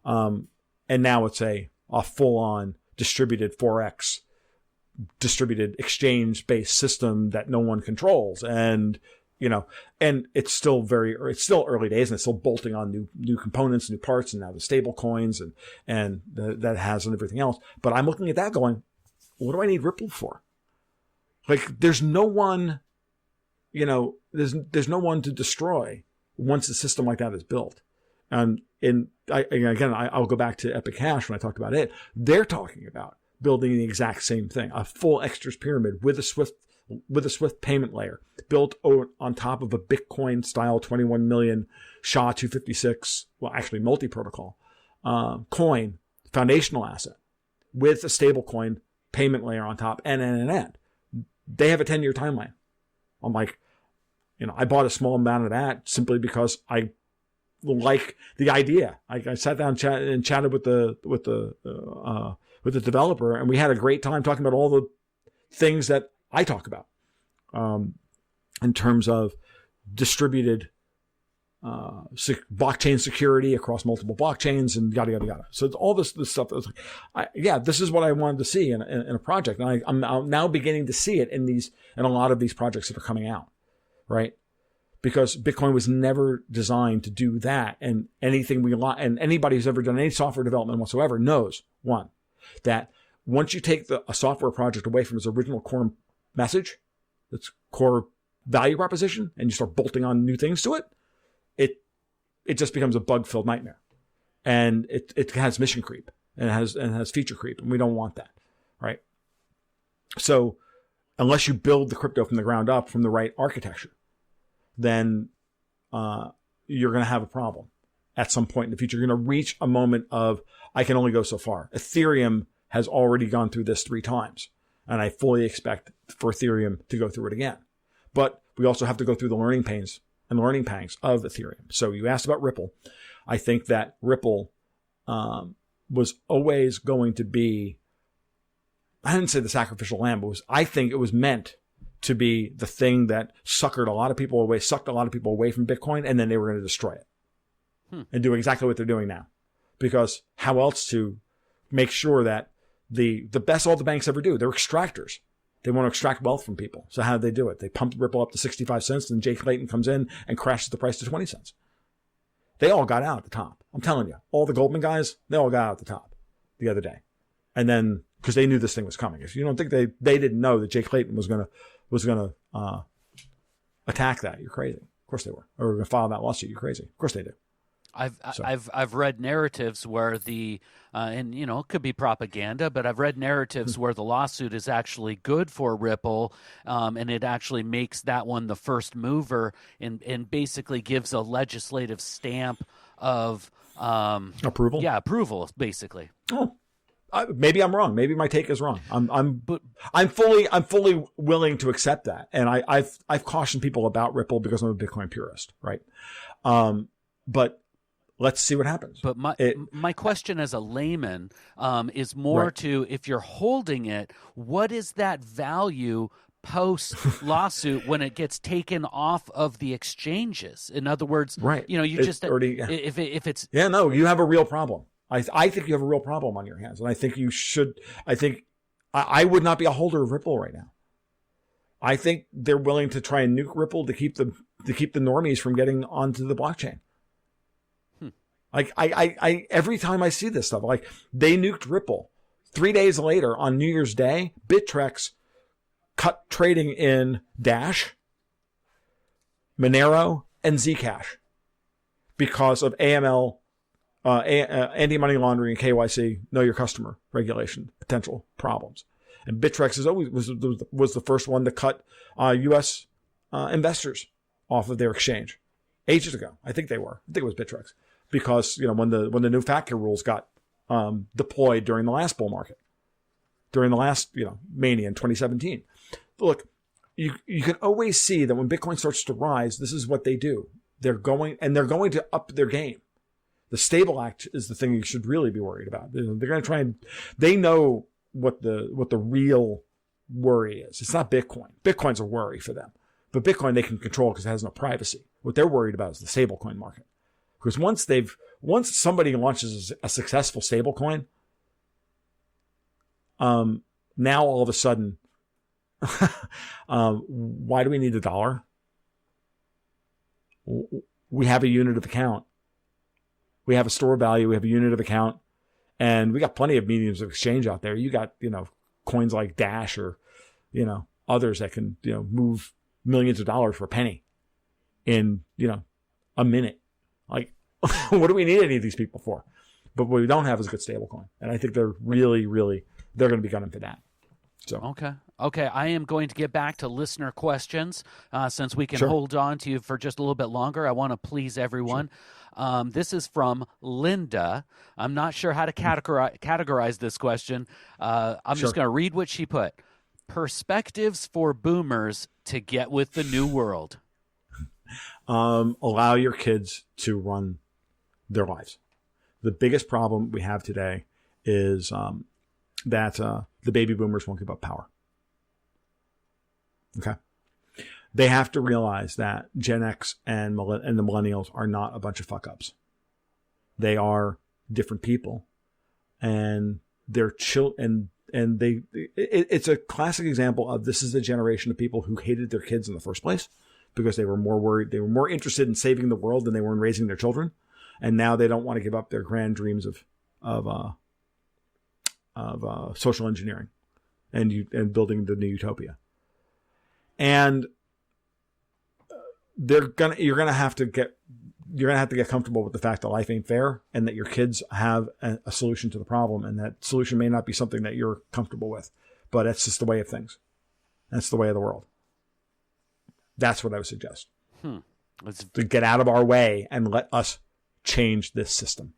And now it's a full-on distributed Forex, distributed exchange-based system that no one controls. And, and it's still early days, and it's still bolting on new components, new parts, and now the stable coins and that has and everything else. But I'm looking at that going, what do I need Ripple for? Like, there's no one, there's no one to destroy once a system like that is built. And I'll go back to EpicCash when I talked about it. They're talking about building the exact same thing, a full Extras pyramid with a Swift payment layer built on top of a Bitcoin style 21 million SHA-256, well, actually multi-protocol coin, foundational asset with a stable coin payment layer on top, and. They have a 10-year timeline. I'm like, I bought a small amount of that simply because I like the idea. I sat down and chatted with the developer, and we had a great time talking about all the things that I talk about in terms of distributed blockchain security across multiple blockchains and yada yada yada. So all this stuff. This is what I wanted to see in a project, and I'm now beginning to see it in a lot of these projects that are coming out, right? Because Bitcoin was never designed to do that, and and anybody who's ever done any software development whatsoever knows that once you take a software project away from its original core message, its core value proposition, and you start bolting on new things to it, it just becomes a bug-filled nightmare, and it has mission creep and it has feature creep, and we don't want that, right? So unless you build the crypto from the ground up from the right architecture, then you're going to have a problem at some point in the future. You're going to reach a moment of, I can only go so far. Ethereum has already gone through this 3 times, and I fully expect for Ethereum to go through it again. But we also have to go through the learning pains and learning pangs of Ethereum. So you asked about Ripple. I think that Ripple was always going to be, I didn't say the sacrificial lamb, but I think it was meant to be the thing that sucked a lot of people away from Bitcoin, and then they were going to destroy it and do exactly what they're doing now. Because how else to make sure that the best all the banks ever do, they're extractors. They want to extract wealth from people. So how do they do it? They pump Ripple up to 65 cents, and Jay Clayton comes in and crashes the price to 20 cents. They all got out at the top. I'm telling you, all the Goldman guys, they all got out at the top the other day. And then, because they knew this thing was coming. If you don't think they didn't know that Jay Clayton was going to attack that, you're crazy. Of course they were. Or going to file that lawsuit, you're crazy. Of course they do. I've read narratives where and it could be propaganda, but I've read narratives where the lawsuit is actually good for Ripple, and it actually makes that one the first mover, and basically gives a legislative stamp of approval. Yeah, approval basically. Oh, maybe I'm wrong. Maybe my take is wrong. I'm fully willing to accept that, and I've cautioned people about Ripple because I'm a Bitcoin purist, right? But let's see what happens. But my question as a layman is more to, if you're holding it, what is that value post lawsuit when it gets taken off of the exchanges? In other words, you just already, if it's you have a real problem. I think you have a real problem on your hands, and I think you should. I would not be a holder of Ripple right now. I think they're willing to try and nuke Ripple to keep the normies from getting onto the blockchain. Like I every time I see this stuff, like they nuked Ripple. 3 days later on New Year's Day, Bittrex cut trading in Dash, Monero, and Zcash because of AML, anti-money laundering, and KYC, know your customer regulation potential problems. And Bittrex is always was the first one to cut U.S. Investors off of their exchange ages ago. I think it was Bittrex. Because, when the new FATCA rules got deployed during the last bull market, during the last, mania in 2017. Look, you can always see that when Bitcoin starts to rise, this is what they do. They're going to up their game. The Stable Act is the thing you should really be worried about. They're going to try and, they know what the real worry is. It's not Bitcoin. Bitcoin's a worry for them. But Bitcoin they can control because it has no privacy. What they're worried about is the stablecoin market. Because once somebody launches a successful stablecoin, now all of a sudden, why do we need $1? We have a unit of account. We have a store value. We have a unit of account, and we got plenty of mediums of exchange out there. You got coins like Dash or others that can move millions of dollars for a penny in a minute. Like, what do we need any of these people for? But what we don't have is a good stablecoin. And I think they're really, really, they're going to be gunning for that. So Okay. I am going to get back to listener questions since we can hold on to you for just a little bit longer. I want to please everyone. Sure. This is from Linda. I'm not sure how to categorize this question. I'm just going to read what she put. Perspectives for boomers to get with the new world. Allow your kids to run their lives. The biggest problem we have today is that the baby boomers won't give up power. Okay. They have to realize that Gen X and the millennials are not a bunch of fuck ups. They are different people, and they're it's a classic example of this is a generation of people who hated their kids in the first place because they were more worried. They were more interested in saving the world than they were in raising their children. And now they don't want to give up their grand dreams of social engineering and building the new utopia. And you're gonna have to get comfortable with the fact that life ain't fair and that your kids have a solution to the problem, and that solution may not be something that you're comfortable with, but that's just the way of things. That's the way of the world. That's what I would suggest. To get out of our way and let us change this system.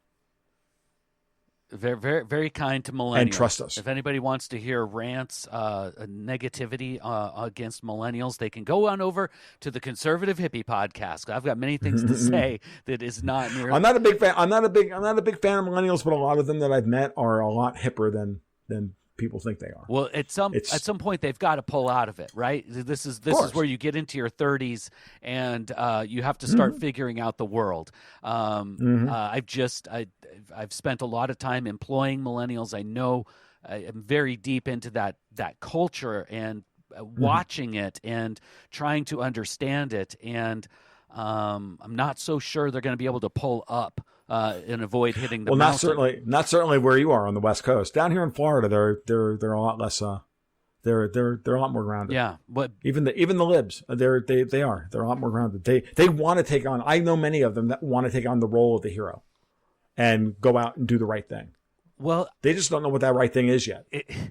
Very, very, very kind to millennials. And trust us. If anybody wants to hear rants, negativity against millennials, they can go on over to the Conservative Hippie podcast. I've got many things to say that is not near. I'm not a big fan. I'm not a big fan of millennials, but a lot of them that I've met are a lot hipper than people think they are. Well, at some point they've got to pull out of it, right? This is where you get into your 30s and you have to start figuring out the world. I've spent a lot of time employing millennials. I know I'm very deep into that culture and watching it and trying to understand it. And I'm not so sure they're going to be able to pull up and avoid hitting the mountain. Not certainly where you are on the West Coast. Down here in Florida, they're a lot less. They're a lot more grounded. Yeah, but even the libs, they're a lot more grounded. They want to take on. I know many of them that want to take on the role of the hero, and go out and do the right thing. Well, they just don't know what that right thing is yet.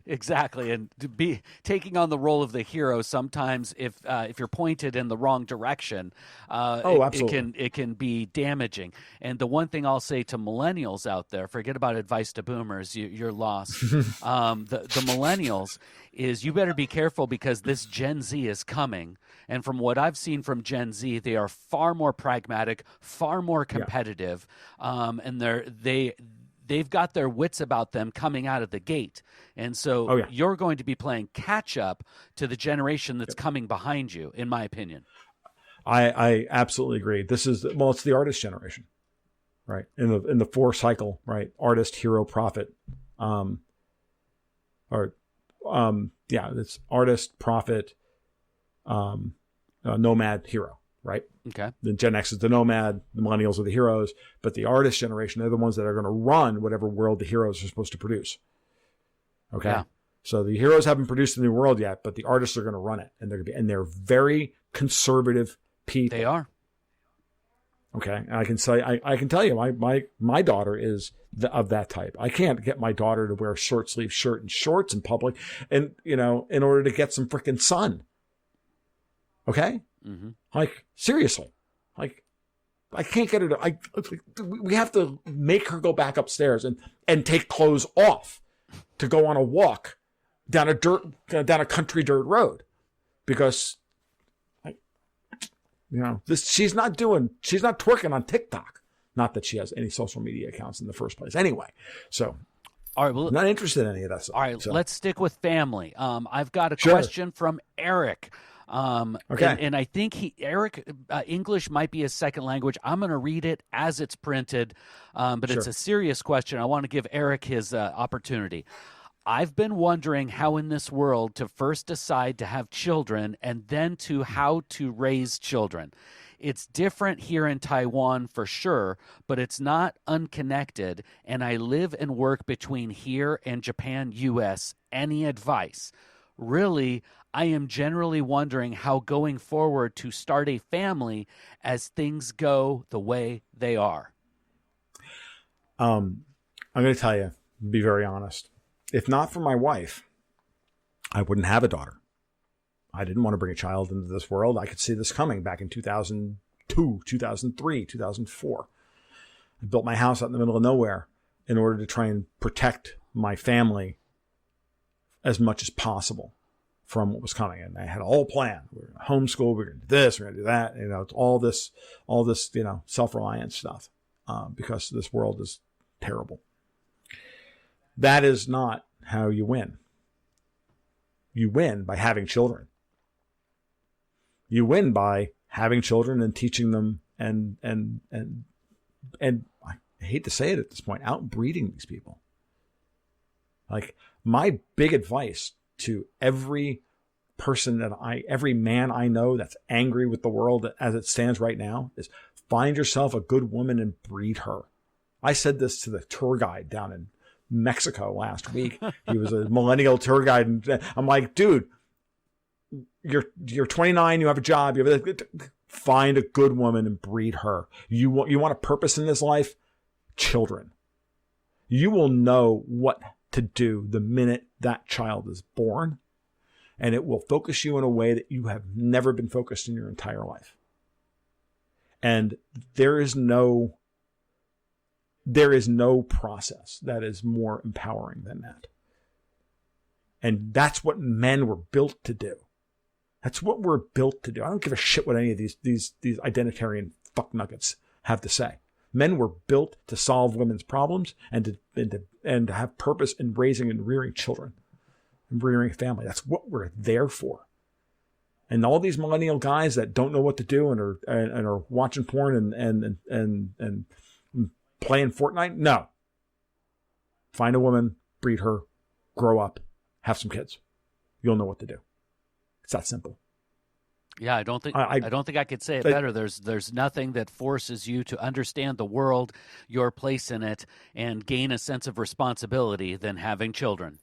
Exactly, and to be taking on the role of the hero sometimes, if you're pointed in the wrong direction, absolutely, it can be damaging. And the one thing I'll say to millennials out there, forget about advice to boomers, you're lost. The millennials is you better be careful because this Gen Z is coming. And from what I've seen from Gen Z, they are far more pragmatic, far more competitive, and they've got their wits about them coming out of the gate. And so you're going to be playing catch up to the generation that's coming behind you, in my opinion. I absolutely agree. It's the artist generation, right? In the 4 cycle, right? Artist, hero, prophet, it's artist, prophet, nomad, hero, right? Okay. The Gen X is the nomad, the millennials are the heroes, but the artist generation, they're the ones that are going to run whatever world the heroes are supposed to produce. Okay. Yeah. So the heroes haven't produced the new world yet, but the artists are going to run it, and they're very conservative people. They are. Okay. And I can tell you, my daughter is of that type. I can't get my daughter to wear a short sleeve shirt and shorts in public, and in order to get some freaking sun. Okay. Mm-hmm. Like, seriously, like, I can't get her to, we have to make her go back upstairs and take clothes off to go on a walk down a country dirt road because, she's not twerking on TikTok. Not that she has any social media accounts in the first place. Anyway, so. All right, well, I'm not interested in any of that stuff. All right, let's stick with family. I've got a question from Eric. Okay. And I think Eric, English might be his second language. I'm going to read it as it's printed, but it's a serious question. I want to give Eric his opportunity. I've been wondering how in this world to first decide to have children and then to how to raise children. It's different here in Taiwan for sure, but it's not unconnected, and I live and work between here and Japan, U.S. Any advice? Really, I am generally wondering how going forward to start a family as things go the way they are. I'm going to tell you, be very honest. If not for my wife, I wouldn't have a daughter. I didn't want to bring a child into this world. I could see this coming back in 2002, 2003, 2004. I built my house out in the middle of nowhere in order to try and protect my family as much as possible from what was coming. And I had a whole plan. We were going to homeschool. We were going to do this. We were going to do that. It's all this, self-reliance stuff. because this world is terrible. That is not how you win. You win by having children. You win by having children and teaching them and I hate to say it at this point, outbreeding these people. Like, my big advice to every man I know that's angry with the world as it stands right now is find yourself a good woman and breed her. I said this to the tour guide down in Mexico last week. He was a millennial tour guide, and I'm like, dude, you're 29, you have a job, find a good woman and breed her. You want a purpose in this life? Children. You will know what to do the minute that child is born, and it will focus you in a way that you have never been focused in your entire life. And there is no process that is more empowering than that. And that's what men were built to do. That's what we're built to do. I don't give a shit what any of these identitarian fucknuggets have to say. Men were built to solve women's problems and to have purpose in raising and rearing children and rearing a family. That's what we're there for. And all these millennial guys that don't know what to do and are watching porn and playing Fortnite, no. Find a woman, breed her, grow up, have some kids. You'll know what to do. It's that simple. Yeah, I don't think I could say it better. There's nothing that forces you to understand the world, your place in it, and gain a sense of responsibility than having children.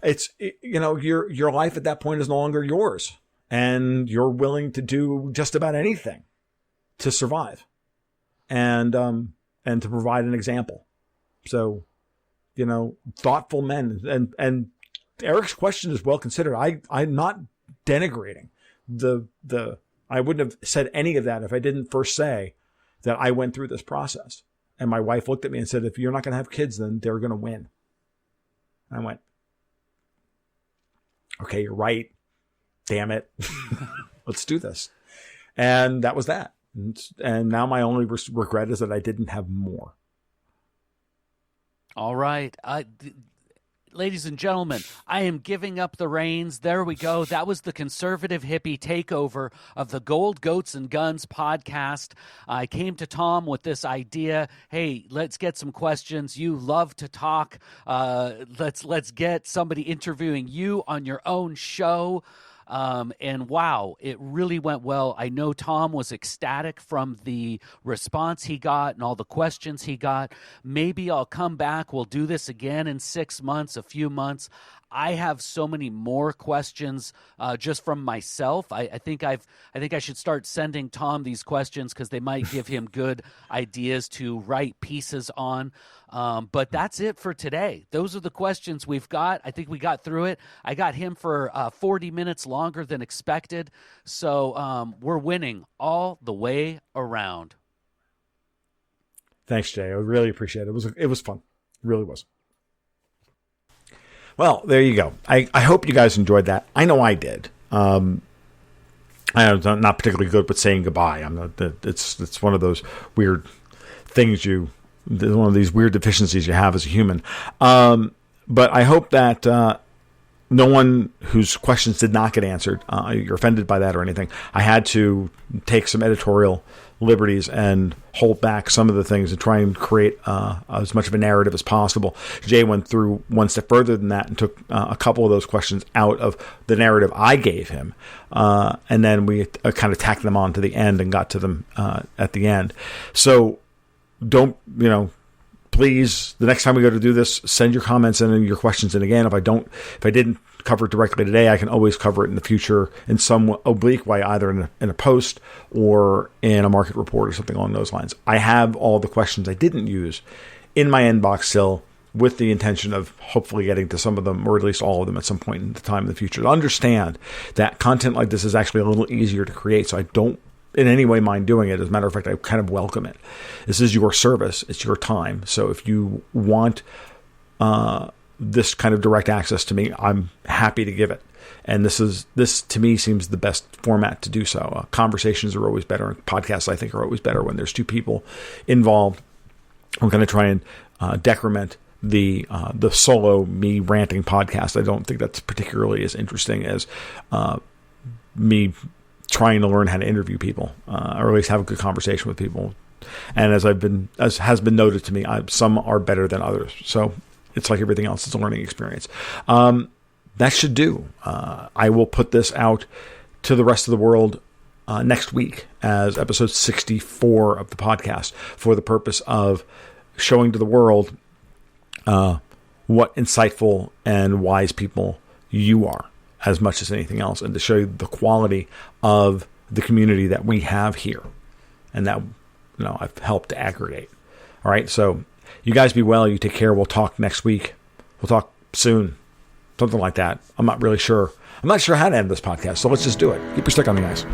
It's, your life at that point is no longer yours, and you're willing to do just about anything to survive, and to provide an example. So, thoughtful men, and Eric's question is well considered. I'm not denigrating I wouldn't have said any of that if I didn't first say that I went through this process. And my wife looked at me and said, if you're not going to have kids, then they're going to win. And I went, okay, you're right. Damn it. Let's do this. And that was that. And now my only regret is that I didn't have more. All right. Ladies and gentlemen, I am giving up the reins. There we go. That was the Conservative Hippie takeover of the Gold, Goats, and Guns podcast. I came to Tom with this idea. Hey, let's get some questions. You love to talk. Let's get somebody interviewing you on your own show. And wow, it really went well. I know Tom was ecstatic from the response he got and all the questions he got. Maybe I'll come back. We'll do this again in 6 months, a few months. I have so many more questions just from myself. I think I should start sending Tom these questions because they might give him good ideas to write pieces on. But that's it for today. Those are the questions we've got. I think we got through it. I got him for 40 minutes longer than expected. So we're winning all the way around. Thanks, Jay. I really appreciate it. It was fun. It really was. Well, there you go. I hope you guys enjoyed that. I know I did. I'm not particularly good with saying goodbye. It's one of those weird things one of these weird deficiencies you have as a human. But I hope that no one whose questions did not get answered, you're offended by that or anything. I had to take some editorial liberties and hold back some of the things and try and create as much of a narrative as possible. Jay went through one step further than that and took a couple of those questions out of the narrative I gave him. And then we kind of tacked them on to the end and got to them at the end. So don't, please, the next time we go to do this, send your comments in and your questions in again. If I didn't cover it directly today, I can always cover it in the future in some oblique way, either in a post or in a market report or something along those lines. I have all the questions I didn't use in my inbox still, with the intention of hopefully getting to some of them, or at least all of them at some point in the time in the future. To understand that content like this is actually a little easier to create, so I don't in any way mind doing it. As a matter of fact, I kind of welcome it. This is your service. It's your time. So if you want this kind of direct access to me, I'm happy to give it. And this to me seems the best format to do so. Conversations are always better. Podcasts, I think, are always better when there's two people involved. I'm going to try and decrement the solo me ranting podcast. I don't think that's particularly as interesting as me trying to learn how to interview people, or at least have a good conversation with people. And as has been noted to me, some are better than others. So it's like everything else; it's a learning experience. That should do. I will put this out to the rest of the world next week as episode 64 of the podcast, for the purpose of showing to the world what insightful and wise people you are, as much as anything else, and to show you the quality of the community that we have here, and that I've helped to aggregate. All right, so you guys be well. You take care. We'll talk next week. We'll talk soon. Something like that. I'm not really sure. I'm not sure how to end this podcast, so let's just do it. Keep your stick on the ice.